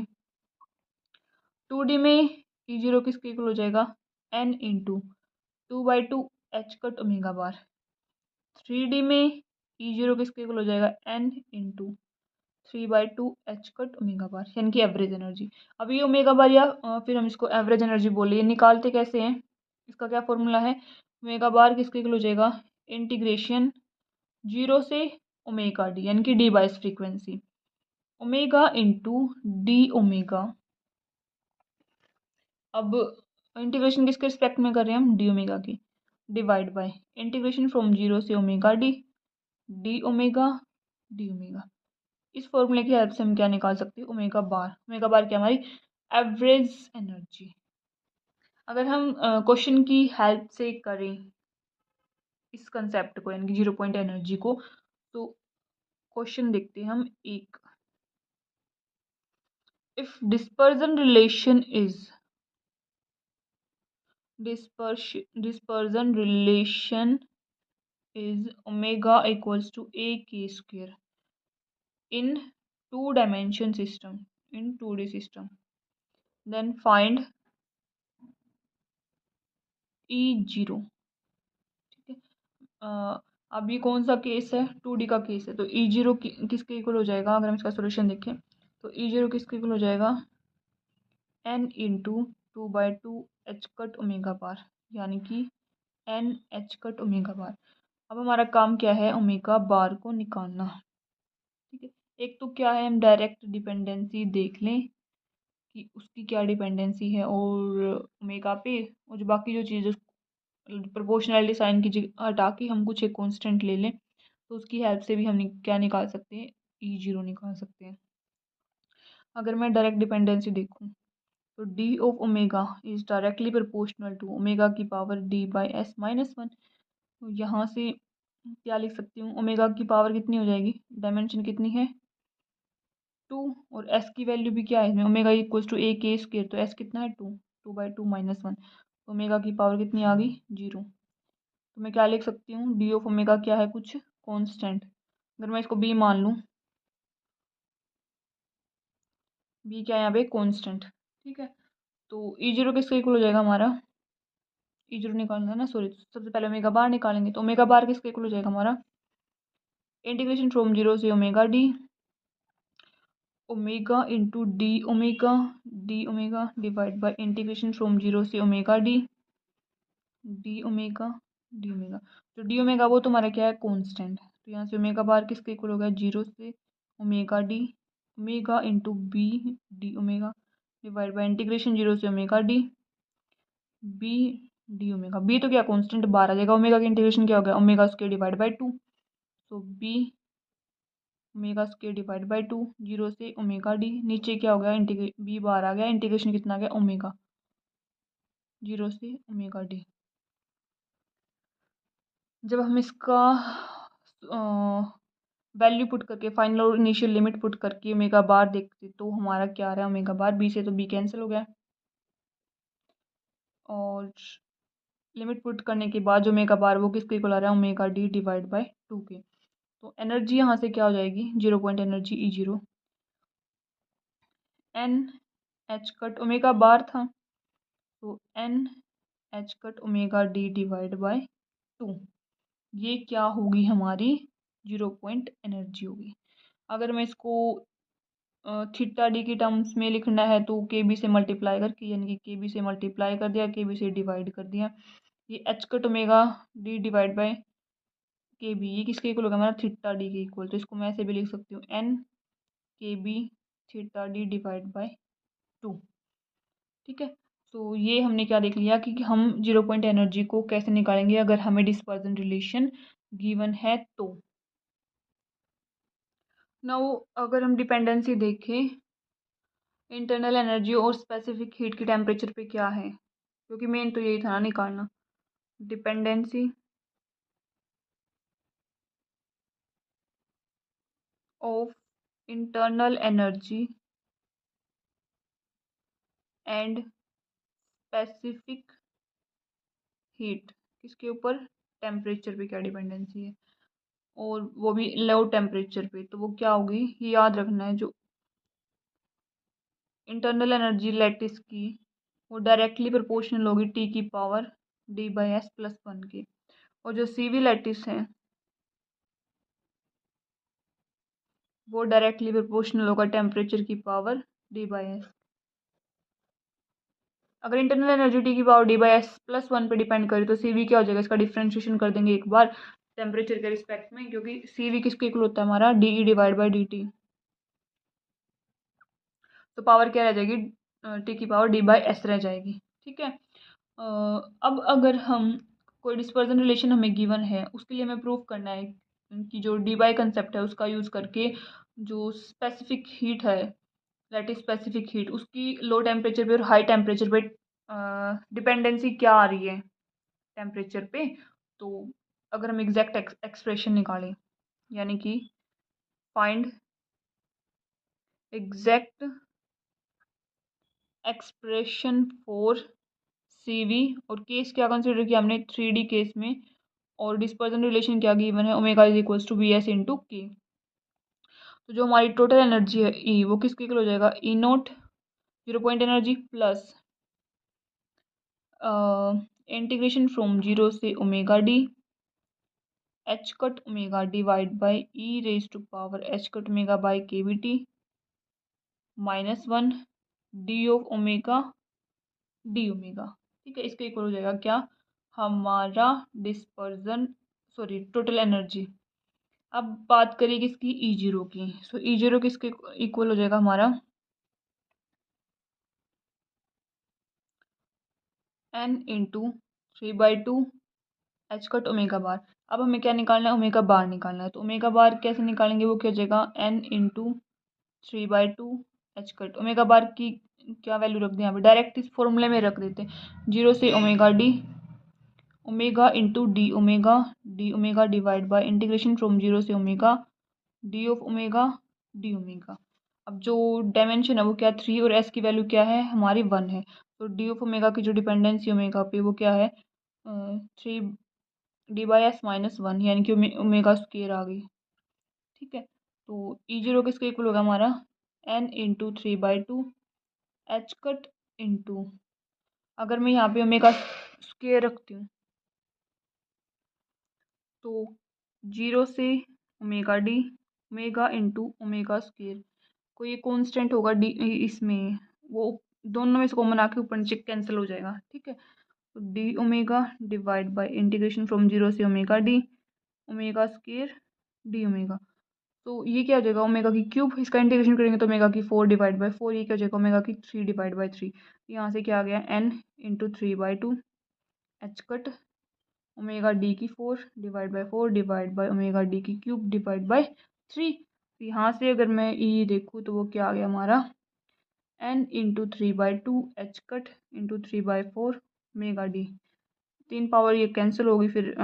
2D में E0 किसके इक्वल हो जाएगा, N into 2/2 h cut omega bar. 3D में E0 किसके इक्वल हो जाएगा, N into 3/2 h cut omega bar यानी कि एवरेज एनर्जी। अब ये ओमेगा बार या फिर हम इसको एवरेज एनर्जी बोले, ये निकालते कैसे हैं, इसका क्या फॉर्मूला है, ओमेगा बार किसके इक्वल हो जाएगा, इंटीग्रेशन 0 से ओमेगा डी यानी कि डी बाइस frequency omega into D omega. अब इंटीग्रेशन किसके रिस्पेक्ट में कर रहे हैं हम, डी ओमेगा की, डिवाइड बाय इंटीग्रेशन फ्रॉम 0 से omega D, D omega D omega. इस फॉर्मूले की हेल्प से हम क्या निकाल सकते हैं, ओमेगा बार। ओमेगा बार क्या हमारी एवरेज एनर्जी। अगर हम क्वेश्चन की हेल्प से करें इस कंसेप्ट को यानी कि 0 पॉइंट एनर्जी को, तो क्वेश्चन देखते हैं हम एक, if dispersion relation is omega equals to a k square in 2 dimension system, in 2D system, then find E0। ठीक है। अब ये कौन सा केस है, 2D का केस है, तो E0 किसके इक्वल हो जाएगा, अगर हम इसका सोल्यूशन देखें तो E0 किसके इक्वल हो जाएगा, n into 2/2 h cut omega bar, यानी कि n एच कट ओमेगा बार। अब हमारा काम क्या है, ओमेगा बार को निकालना। ठीक है, एक तो क्या है, हम डायरेक्ट डिपेंडेंसी देख लें कि उसकी क्या डिपेंडेंसी है, और ओमेगा पे, और जो बाकी जो चीज़ें प्रोपोर्शनलिटी साइन की जगह हटा के हम कुछ एक कांस्टेंट ले लें, तो उसकी हेल्प से भी हम क्या निकाल सकते हैं, E0 निकाल सकते हैं। अगर मैं डायरेक्ट डिपेंडेंसी देखूं तो D of omega is directly proportional to omega की पावर D/S-1। तो यहाँ से क्या लिख सकती हूँ, ओमेगा की पावर कितनी हो जाएगी, डायमेंशन कितनी है 2, और एस की वैल्यू भी क्या है इसमें, ओमेगा इक्वल्स टू ए के स्क्वायर, तो एस कितना है 2, 2/2 - 1, ओमेगा की पावर कितनी आ गई 0। तो मैं क्या लिख सकती हूँ, डी ऑफ ओमेगा क्या है, कुछ कांस्टेंट, अगर मैं इसको बी मान लूँ, बी क्या है यहाँ पे कांस्टेंट। ठीक है, तो E0 किसका इक्वल हो जाएगा हमारा, E0 निकालना है ना, सॉरी, सबसे पहले ओमेगा बार निकालेंगे, तो ओमेगा बार किसका इक्वल हो जाएगा हमारा, इंटीग्रेशन फ्रॉम 0 से omega D, omega into D omega divide by integration from 0 से omega D omega D omega. तो डी ओमेगा वो तुम्हारा क्या है, कांस्टेंट, तो यहाँ से ओमेगा बार किसके इक्वल होगा, 0 से omega D, omega into B D omega divide by integration 0 से omega B D omega. B तो क्या कांस्टेंट बार आ जाएगा, ओमेगा का इंटीग्रेशन क्या हो गया, ओमेगा स्क्वायर डिवाइड बाय 2, तो B omega square divide by 2, 0 से ओमेगा डी, नीचे क्या हो गया, बी बार आ गया, इंटीग्रेशन कितना आ गया, ओमेगा 0 से ओमेगा डी। जब हम इसका वैल्यू पुट करके, फाइनल और इनिशियल लिमिट पुट करके ओमेगा बार देखते, तो हमारा क्या आ रहा है, ओमेगा बार बी से तो बी कैंसिल हो गया, और लिमिट पुट करने के बाद जो ओमेगा बार वो किसके इक्वल आ रहा है, ओमेगा डी डिवाइड बाय 2 के। तो एनर्जी यहाँ से क्या हो जाएगी, 0 point energy E0 N h cut omega bar था, तो N h cut omega D divide by 2, ये क्या होगी हमारी 0 पॉइंट एनर्जी होगी। अगर मैं इसको थीटा डी की टर्म्स में लिखना है तो के बी से मल्टीप्लाई करके, यानी कि के बी से मल्टीप्लाई कर दिया, के बी से डिवाइड कर दिया, ये H cut omega D divide bye K B, ये किसके इक्वल होगा हमारा, थीटा डी के इक्वल। तो इसको मैं ऐसे भी लिख सकती हूँ, एन के B theta D divide by 2। ठीक है, तो ये हमने क्या देख लिया कि हम 0 पॉइंट एनर्जी को कैसे निकालेंगे अगर हमें डिस्पर्जन रिलेशन गिवन है तो। नाउ अगर हम डिपेंडेंसी देखें, इंटरनल एनर्जी और स्पेसिफिक हीट की टेम्परेचर पे क्या है, क्योंकि मेन तो यही था ना निकालना, dependency of internal energy and specific heat, किसके ऊपर, टेम्परेचर पे क्या डिपेंडेंसी है, और वो भी लो टेम्परेचर पे, तो वो क्या होगी, ये याद रखना है, जो इंटरनल एनर्जी लैटिस की वो डायरेक्टली प्रोपोर्शनल होगी टी की पावर D/S+1 के, और जो सीवी लैटिस है वो डायरेक्टली प्रोपोर्शनल होगा टेम्परेचर की पावर D/S। अगर इंटरनल एनर्जी टी की पावर D/S+1 पे डिपेंड करे तो सीवी क्या हो जाएगा, इसका डिफ्रेंशिएशन कर देंगे एक बार टेम्परेचर के रिस्पेक्ट में, क्योंकि सीवी किसके इक्वल होता है हमारा, DE डिवाइड बाई dt, तो पावर क्या रह जाएगी, टी की पावर D/S रह जाएगी। ठीक है, अब अगर हम कोई डिस्पर्जन रिलेशन हमें गिवन है, उसके लिए हमें प्रूव करना है कि जो डी बाई कंसेप्ट है उसका यूज़ करके जो स्पेसिफिक हीट है, दैट इज स्पेसिफिक हीट, उसकी लो टेम्परेचर पे और हाई टेम्परेचर पे डिपेंडेंसी क्या आ रही है टेम्परेचर पे। तो अगर हम एग्जैक्ट एक्सप्रेशन निकालें, यानी कि find exact expression for CV, और केस क्या कंसिडर किया हमने, 3D केस में, और डिस्पर्जन रिलेशन क्या गिवन है, omega is equals to v s into k. तो जो हमारी टोटल एनर्जी है ई, वो किसके इक्वल हो जाएगा, E0 0 point energy plus integration from 0 से omega D H cut omega divide by E raise to power H cut omega by के B T -1 D of omega D omega. ठीक है, इसके इक्वल हो जाएगा क्या, हमारा डिस्पर्जन, सॉरी टोटल एनर्जी। अब बात करें किसकी, ई जीरो की। सो ई जीरो किसके इक्वल हो जाएगा हमारा, n into 3/2 h cut omega बार। अब हमें क्या निकालना है, ओमेगा बार निकालना है। तो ओमेगा बार कैसे निकालेंगे, वो क्या हो जाएगा, n into 3/2 h cut omega बार की क्या वैल्यू रख दें यहाँ पे, डायरेक्ट इस फॉर्मूले में रख देते हैं, 0 से omega D, omega into D omega divide by integration from 0 से omega D of omega D omega. अब जो डायमेंशन है वो क्या, 3 और एस की वैल्यू क्या है हमारी 1 है। तो डी ऑफ ओमेगा की जो डिपेंडेंसी ओमेगा पे वो क्या है, 3 d/s-1, यानी कि ओमेगा स्क्वेयर आ गई। ठीक है, तो ई जीरो किसके इक्वल होगा हमारा, n into 3/2 h cut into, अगर मैं यहाँ पे ओमेगा स्क्वेयर रखती हूँ तो 0 से omega D, omega into omega square, कोई कांस्टेंट होगा डी इसमें, वो दोनों में से कॉमन आके ऊपर नीचे कैंसिल हो जाएगा। ठीक है, तो D omega divide by integration from 0 से omega D, omega square D omega. तो ये क्या हो जाएगा, ओमेगा की क्यूब, इसका इंटीग्रेशन करेंगे तो ओमेगा की 4/4, ये क्या हो जाएगा, ओमेगा की 3/3। यहाँ से क्या आ गया, n into 3/2 h cut omega D की 4/4 डिवाइड बाय ओमेगा डी की क्यूब डिवाइड बाय 3। यहाँ से अगर मैं ई देखूँ तो वो क्या आ गया हमारा, n into 3/2 h cut into 3/4 omega D. 3 power ये कैंसिल होगी, फिर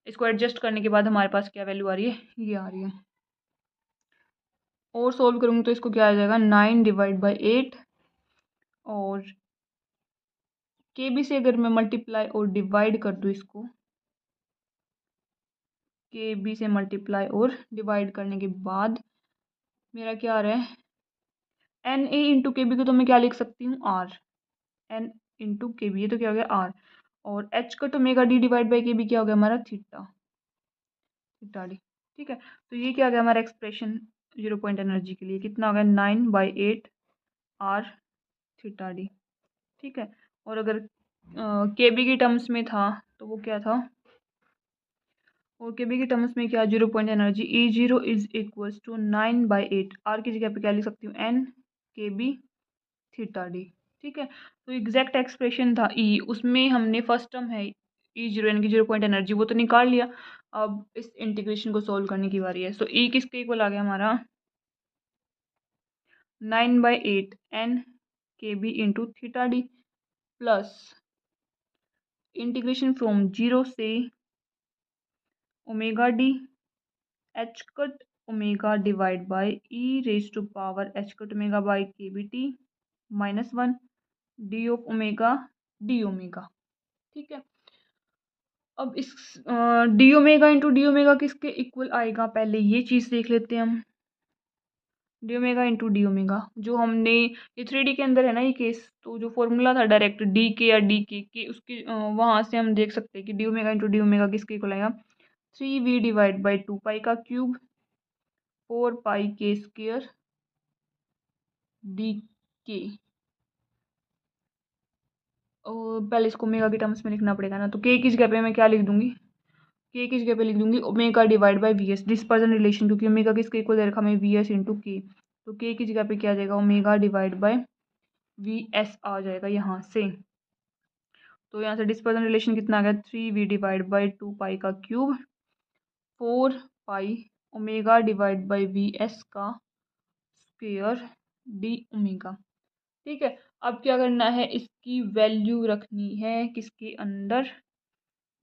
इसको एडजस्ट करने के बाद हमारे पास क्या वैल्यू आ रही है, ये आ रही है। और सोल्व करूँगी तो इसको क्या आ जाएगा, 9/8, और के बी से अगर मैं मल्टीप्लाई और डिवाइड कर दूँ इसको, के बी से मल्टीप्लाई और डिवाइड करने के बाद मेरा क्या आ रहा है, एन ए इंटू के बी को तो मैं क्या लिख सकती हूँ, आर, एन इंटू के बी, ये तो क्या हो गया आर, और एच का तो ओमेगा डी डिवाइड बाई के बी क्या हो गया हमारा, थीटा, थीटा डी। ठीक है, तो ये क्या आ गया हमारा एक्सप्रेशन 0 पॉइंट एनर्जी के लिए, कितना हो गया, 9/8 आर थीटा डी। ठीक है, और अगर के बी की टर्म्स में था तो वो क्या था, और के बी के टर्म्स में क्या, 0 point energy E zero is equals to 9/8, R की जगह पे क्या लिख सकती हूँ, एन के बी थीटा डी। ठीक है, तो एग्जैक्ट एक्सप्रेशन था ई, उसमें हमने फर्स्ट टर्म है ई जीरो यानी कि 0 पॉइंट एनर्जी वो तो निकाल लिया। अब इस इंटीग्रेशन को सॉल्व करने की बारी है। सो ई किसके इक्वल आ गया हमारा, 9/8 एन के B into theta D plus integration from 0 से omega D H cut omega divide by E raise to power H cut omega by K B T -1 D of omega D omega. ठीक है, अब इस D omega into D omega किसके equal आएगा, पहले ये चीज़ देख लेते हैं हम। D omega into D omega जो हमने ये 3D के अंदर है ना ये केस, तो जो फॉर्मूला था डायरेक्ट डी के या डी के उसके वहाँ से हम देख सकते हैं कि D omega into D omega किसके इक्वल आएगा, 3v डिवाइड बाई 2 पाई का क्यूब 4 पाई के स्क्वेयर डी के। पहले इसको ओमेगा के टर्म्स में लिखना पड़ेगा ना, तो के की जगह पे मैं क्या लिख दूंगी, के की जगह पे लिख दूंगी omega divide by V S, dispersion relation, क्योंकि ओमेगा किसके इक्वल दे रखा हमें, वी एस इंटू के। तो के की जगह पे क्या आ जाएगा, omega divide by V S आ जाएगा यहाँ से। तो यहाँ से डिस्पर्जन रिलेशन कितना आ गया, 3v डिवाइड बाई 2 पाई का cube 4 pi omega divide by V S का स्क्वेयर डी ओमेगा। ठीक है, अब क्या करना है, इसकी वैल्यू रखनी है किसके अंदर,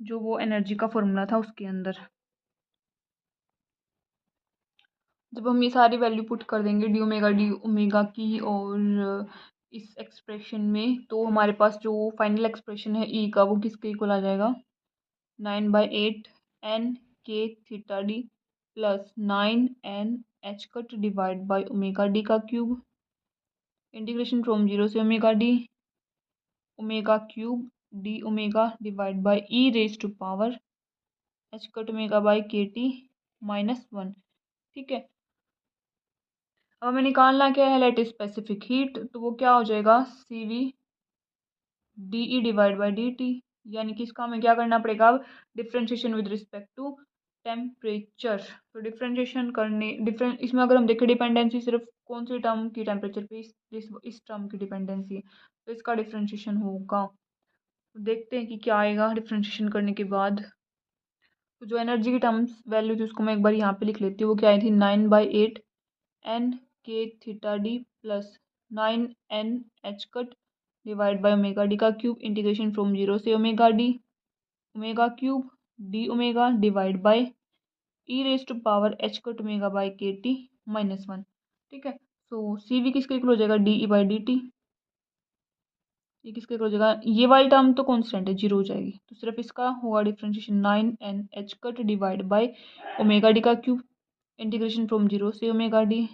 जो वो एनर्जी का फॉर्मूला था उसके अंदर। जब हम ये सारी वैल्यू पुट कर देंगे डी ओमेगा की और इस एक्सप्रेशन में, तो हमारे पास जो फाइनल एक्सप्रेशन है ई का वो किसके इक्वल आ जाएगा, 9/8 N k theta D plus 9 n h cut divide by omega D का क्यूब इंटीग्रेशन फ्रॉम 0 से omega cube D omega divide by E raise to power H cut omega by के T -1। ठीक है, अब हमें निकालना क्या है, लेट स्पेसिफिक हीट, तो वो क्या हो जाएगा C V D E divide by D T, यानी कि इसका हमें क्या करना पड़ेगा अब, differentiation with respect to temperature. तो डिफ्रेंशिएशन करने इसमें अगर हम देखें डिपेंडेंसी सिर्फ कौन सी टर्म की टेम्परेचर पे, इस टर्म की डिपेंडेंसी है, तो इसका डिफ्रेंशिएशन होगा। तो देखते हैं कि क्या आएगा डिफ्रेंशिएशन करने के बाद। तो जो एनर्जी की टर्म्स वैल्यू थी उसको मैं एक बार यहाँ पे लिख लेती हूँ। वो क्या आई थी 9/8 N k theta D plus 9 n h cut divide by omega D का क्यूब इंटीग्रेशन फ्रॉम 0 से omega D omega cube D omega divide by E raise to power H cut omega by के T -1। ठीक है, सो सी we किसके equal हो जाएगा D E by D T. ये किसके इक्वल हो जाएगा, ये वाली टर्म तो कांस्टेंट है, 0 हो जाएगी, तो सिर्फ इसका होगा differentiation 9 n h cut divide by omega D का क्यूब इंटीग्रेशन फ्रॉम 0 से ओमेगा डी।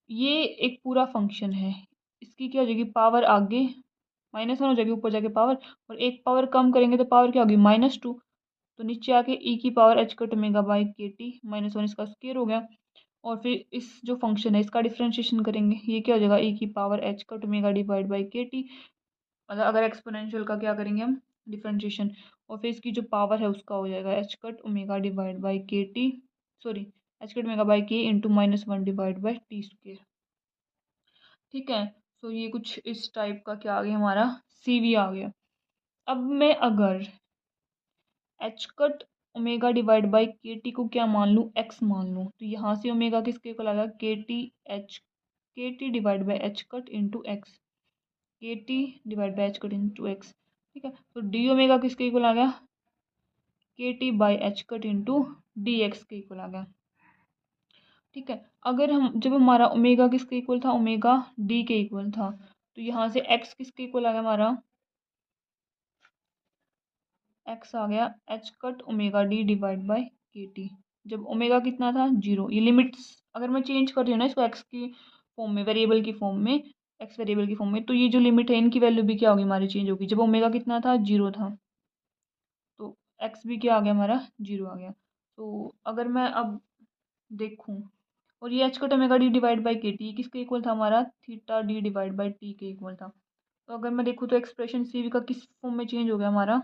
ये एक पूरा फंक्शन है, इसकी क्या हो जाएगी पावर आगे -1 हो जाएगी, ऊपर जाके पावर, और एक पावर कम करेंगे तो पावर क्या होगी -2। तो नीचे आके ई की power H cut omega by के टी -1 इसका स्क्वायर हो गया। और फिर इस जो फंक्शन है इसका डिफ्रेंशिएशन करेंगे, ये क्या हो जाएगा ई की power H cut omega divide by के टी, मतलब अगर एक्सपोनेंशियल का क्या करेंगे हम डिफ्रेंशिएशन, और फिर इसकी जो पावर है उसका हो जाएगा H cut omega divide by के T, sorry H cut omega by K into -1 divide by T square. ठीक है, सो ये कुछ इस टाइप का क्या आ गया हमारा सी वी आ गया। अब मैं अगर H cut omega divide by के टी को क्या मान लूँ, एक्स मान लूँ, तो यहाँ से ओमेगा किसके इक्वल आ गया K T divide by H cut into X, K T divide by H cut into X. ठीक है, तो डी ओमेगा किसके इक्वल आ गया, K T by H cut into D X के इक्वल आ गया। ठीक है, अगर हम जब हमारा ओमेगा किसके इक्वल था, ओमेगा डी के इक्वल था, तो यहाँ से एक्स किसके इक्वल आ गया हमारा, एक्स आ गया H cut omega D divide by के टी, जब ओमेगा कितना था 0। ये लिमिट्स अगर मैं चेंज कर रही हूँ ना इसको एक्स की फॉर्म में, वेरिएबल की फॉर्म में, एक्स वेरिएबल की फॉर्म में, तो ये जो लिमिट है इनकी वैल्यू भी क्या होगी हमारी चेंज होगी। जब ओमेगा कितना था 0 था, तो एक्स भी क्या आ गया हमारा 0 आ गया। तो अगर मैं अब देखूँ, और ये H cut omega D divide by के टी किसके इक्वल था हमारा, theta D divide by T के इक्वल था। तो अगर मैं देखूँ तो एक्सप्रेशन सी वी का किस फॉर्म में चेंज हो गया हमारा,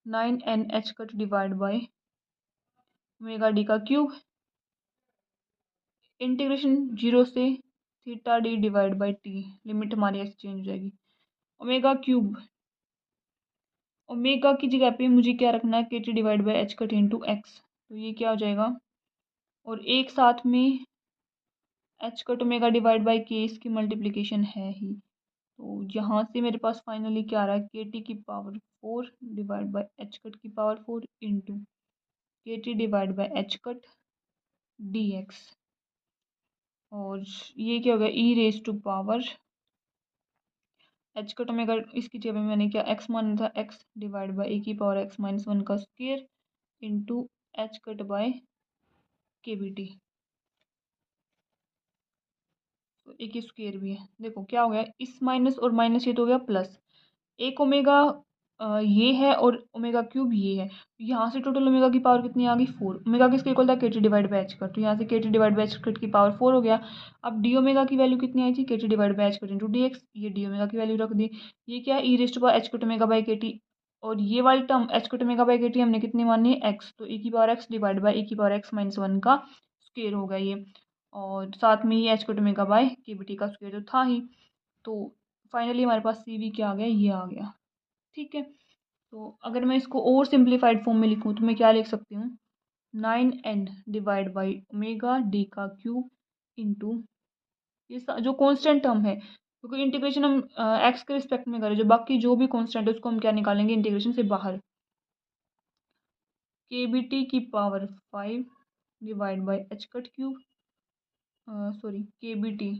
9 n h cut divide by omega D का क्यूब इंटीग्रेशन 0 से theta D divide by T, limit हमारी ऐसे चेंज हो जाएगी, ओमेगा क्यूब, ओमेगा की जगह पे मुझे क्या रखना है, K T divide by H cut into x, तो ये क्या हो जाएगा, और एक साथ में H cut omega divide by के इसकी मल्टीप्लिकेशन है ही, तो यहाँ से मेरे पास फाइनली क्या आ रहा है, के टी की power 4 divide by H cut की power 4 into K T divide by H cut D X, और ये क्या हो गया E raise to power H cut omega, इसकी जगह मैंने क्या एक्स माना था, एक्स डिवाइड बाई ए की पावर एक्स -1 का square into H cut by K B T, तो एक स्क्वायर भी है। देखो क्या हो गया, इस माइनस और माइनस ये तो हो गया प्लस, एक ओमेगा ये है और ओमेगा क्यूब ये है, यहाँ से टोटल ओमेगा की पावर कितनी आ गई 4। ओमेगा किसके इक्वल था, के T divide by H cut, तो यहाँ से के T divide by H cut की पावर 4 हो गया। अब डी ओमेगा की वैल्यू कितनी आई थी, K T divide by H cut into D X, ये डी ओमेगा की वैल्यू रख दी। ये क्या है, E raised power H cut omega by के टी, और ये वाली term H cut omega by के टी हमने कितनी मानी है एक्स, तो ई की पावर एक्स डिवाइड बाई ई की पावर एक्स -1 का स्क्वेयर हो गया ये, और साथ में ये एच कट ओमेगा बाई के बी टी का स्क्वेयर तो था ही। तो फाइनली हमारे पास सी वी क्या आ गया, ये आ गया। ठीक है, तो अगर मैं इसको और सिंप्लीफाइड फॉर्म में लिखूँ तो मैं क्या लिख सकती हूँ, 9 n divide by omega D का क्यूब इंटू ये जो कांस्टेंट टर्म है, क्योंकि इंटीग्रेशन हम एक्स के रिस्पेक्ट में करें, जो बाकी जो भी कांस्टेंट है उसको हम क्या निकालेंगे इंटीग्रेशन से बाहर, के बी टी की power 5 divide by H cut cube, sorry के बी टी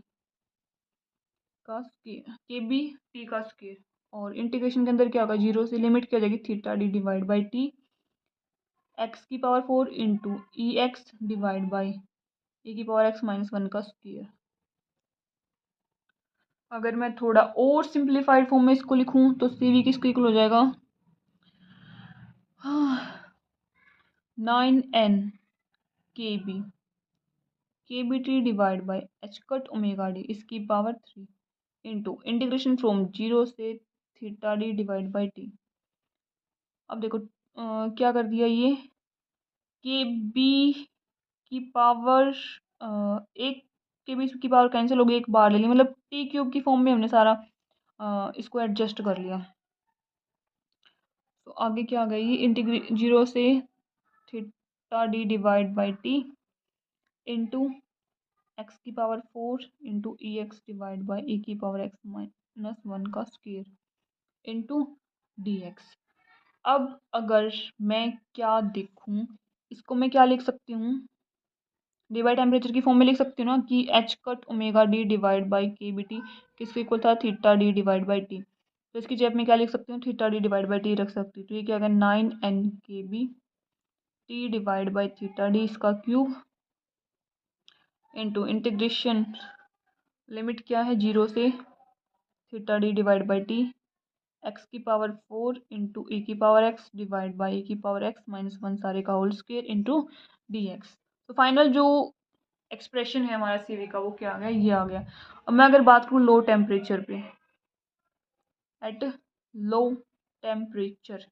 का स्क्वायर, के बी टी का स्क्वायर, और इंटीग्रेशन के अंदर क्या होगा 0 से लिमिट क्या हो जाएगी theta D divide by T x की power 4 into E X divide by A की पावर एक्स -1 का स्क्वायर। अगर मैं थोड़ा और सिंप्लीफाइड फॉर्म में इसको लिखूं तो सी वी किसको इक्वल हो जाएगा, 9n kb kbt divide by h cut omega D इसकी पावर 3 इंटू इंटीग्रेशन फ्रॉम 0 से theta D divide bye T. अब देखो क्या कर दिया ये के बी की पावर एक के बी की पावर कैंसिल हो गई, एक बार ले ली, मतलब टी क्यूब की फॉर्म में हमने सारा इसको एडजस्ट कर लिया। तो आगे क्या आ गई ये इंटीग्रे 0 से theta D divide by T into X की power 4 into E X divide by ई की पावर एक्स माइनस 1 का स्क्वायर इंटू डी एक्स। अब अगर मैं क्या देखूं, इसको मैं क्या लिख सकती हूँ, डी बाई टेम्परेचर की फॉर्म में लिख सकती हूँ ना कि H cut omega D divide by के बी टी किसके इक्वल था, theta D divide by T. तो इसकी जगह में क्या लिख सकती हूँ, theta D divide by T रख सकती हूँ। तो ये क्या होगा 9n k B T divide by theta D इसका क्यूब इंटू इंटीग्रेशन लिमिट क्या है 0 से theta D divide by T x की पावर 4 इंटू ई की पावर एक्स डिवाइड बाई ई की पावर एक्स माइनस 1 सारे का whole square into D x. तो फाइनल जो एक्सप्रेशन है हमारा सीवी का वो क्या आ गया, ये आ गया। अब मैं अगर बात करूँ लो टेम्परेचर पे, एट लो टेम्परेचर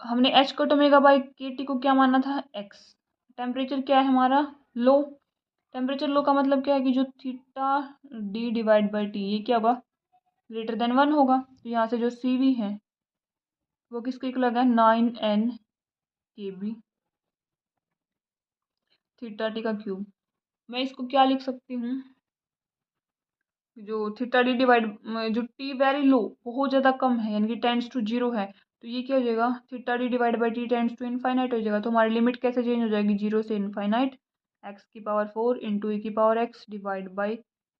हमने एच कट ओमेगा बाई के टी को क्या माना था, एक्स। टेम्परेचर क्या है हमारा, लो। टेम्परेचर लो का मतलब क्या है कि जो theta D divide by T ये क्या होगा, ग्रेटर देन 1 होगा। तो यहाँ से जो सी वी है वो किसके इक्वल है, 9n k B theta T का क्यूब। मैं इसको क्या लिख सकती हूँ, जो थीटा डी डिवाइड जो टी वेरी लो बहुत ज़्यादा कम है यानी कि टेंड्स टू 0 है, तो ये क्या हो जाएगा, theta D divide by T tends to infinite हो जाएगा। तो हमारी लिमिट कैसे चेंज हो जाएगी, 0 से इनफाइनाइट एक्स की पावर 4 इंटू ई की पावर एक्स डिवाइड बाई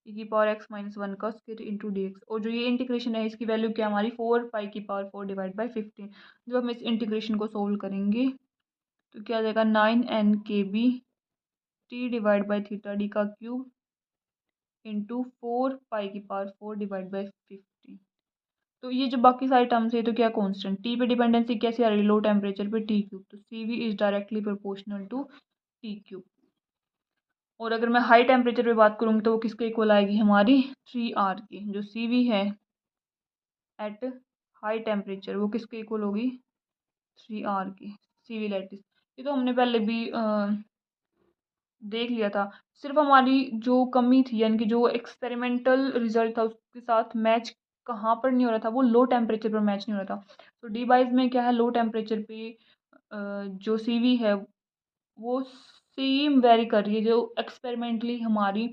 ई की पावर एक्स माइनस 1 का स्क्वायर इंटू डी एक्स। और जो ये इंटीग्रेशन है इसकी वैल्यू क्या हमारी 4 पाई की पावर 4 डिवाइड बाई 15। जब हम इस इंटीग्रेशन को सोल्व करेंगे तो क्या आ जाएगा 9n k B T divide by theta D का क्यूब इंटू 4 पाई की पावर 4 डिवाइड बाई 15। तो ये जो बाकी सारे टर्म्स है तो क्या कांस्टेंट, टी पे डिपेंडेंसी कैसे आ रही है, लो टेम्परेचर पे टी क्यूब, तो C V is directly proportional to T cube. और अगर मैं हाई टेम्परेचर पे बात करूँगी तो वो किसके इक्वल आएगी हमारी 3R की। जो सी वी है एट हाई टेम्परेचर वो किसके इक्वल होगी, 3R की, सी वी लैटिस। ये तो हमने पहले भी देख लिया था। सिर्फ हमारी जो कमी थी यानी कि जो एक्सपेरिमेंटल रिजल्ट था उसके साथ मैच कहाँ पर नहीं हो रहा था, वो लो टेम्परेचर पर मैच नहीं हो रहा था। तो डी बाइज में क्या है, लो टेम्परेचर पे जो सीवी है वो सेम वेरी कर रही है जो एक्सपेरिमेंटली हमारी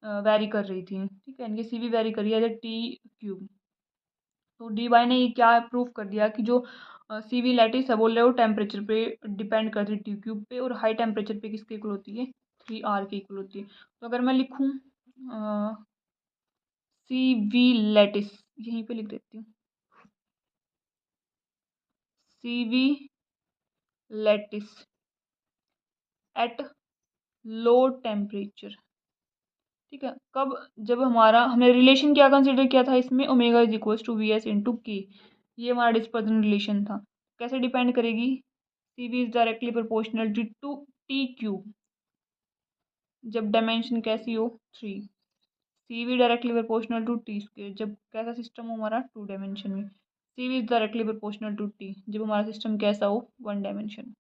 वेरी कर रही थी, ठीक है, यानी कि सीवी वेरी कर रही है एज टी क्यूब। तो डी बाई ने ये क्या प्रूव कर दिया कि जो सी वी लैटिस है वो लो टेम्परेचर पे डिपेंड करती है टी क्यूब पे, और हाई टेम्परेचर पे किसके इक्वल होती है, 3R के इक्वल होती है। तो अगर मैं लिखूँ सी वी लैटिस, यहीं पे लिख देती हूँ, C V lattice at low temperature, ठीक है। कब, जब हमारा हमने रिलेशन क्या कंसिडर किया था इसमें, omega is equal to V S into K, ये हमारा डिस्पर्जन रिलेशन था। कैसे डिपेंड करेगी, C V is directly proportional to T cube जब डायमेंशन कैसी हो 3, C V directly proportional to T square जब कैसा सिस्टम हो हमारा 2 डायमेंशन में, C V is directly proportional to T जब हमारा सिस्टम कैसा हो 1 डायमेंशन।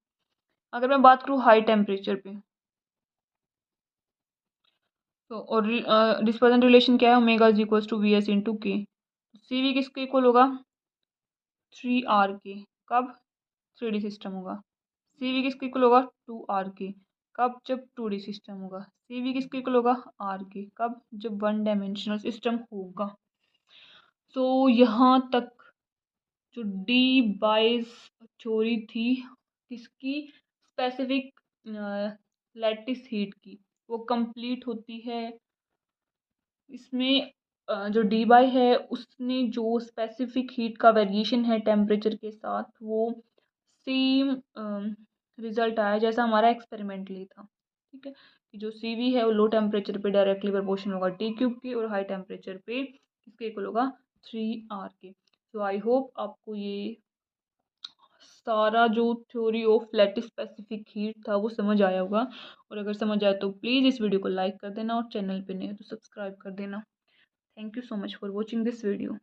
अगर मैं बात करूँ हाई टेम्परेचर पे, तो और डिस्पर्जन रिलेशन क्या है, omega is equal to V S into k. C we किसके इक्वल होगा, 3R के, कब 3D सिस्टम होगा। सी वी किसके इक्वल होगा, 2R के, कब, जब 2D सिस्टम होगा। सी वी किसके इक्वल होगा, R के, कब, जब 1 डायमेंशनल सिस्टम होगा। तो यहाँ तक जो डी बाइस थ्योरी थी किसकी, स्पेसिफिक लैटिस हीट की, वो कंप्लीट होती है। इसमें जो डी बाई है उसने जो स्पेसिफिक हीट का वेरिएशन है टेम्परेचर के साथ वो सेम रिजल्ट आया जैसा हमारा एक्सपेरिमेंटली था, ठीक है। कि जो सी वी है वो लो टेम्परेचर पे डायरेक्टली प्रोपोर्शनल होगा टी क्यूब की, और हाई टेम्परेचर पे किसके इक्वल होगा 3R के। तो आई होप आपको ये सारा जो theory of lattice specific heat था वो समझ आया होगा। और अगर समझ आया तो प्लीज़ इस वीडियो को लाइक कर देना और चैनल पे नए हो तो सब्सक्राइब कर देना। Thank you so much for watching this video.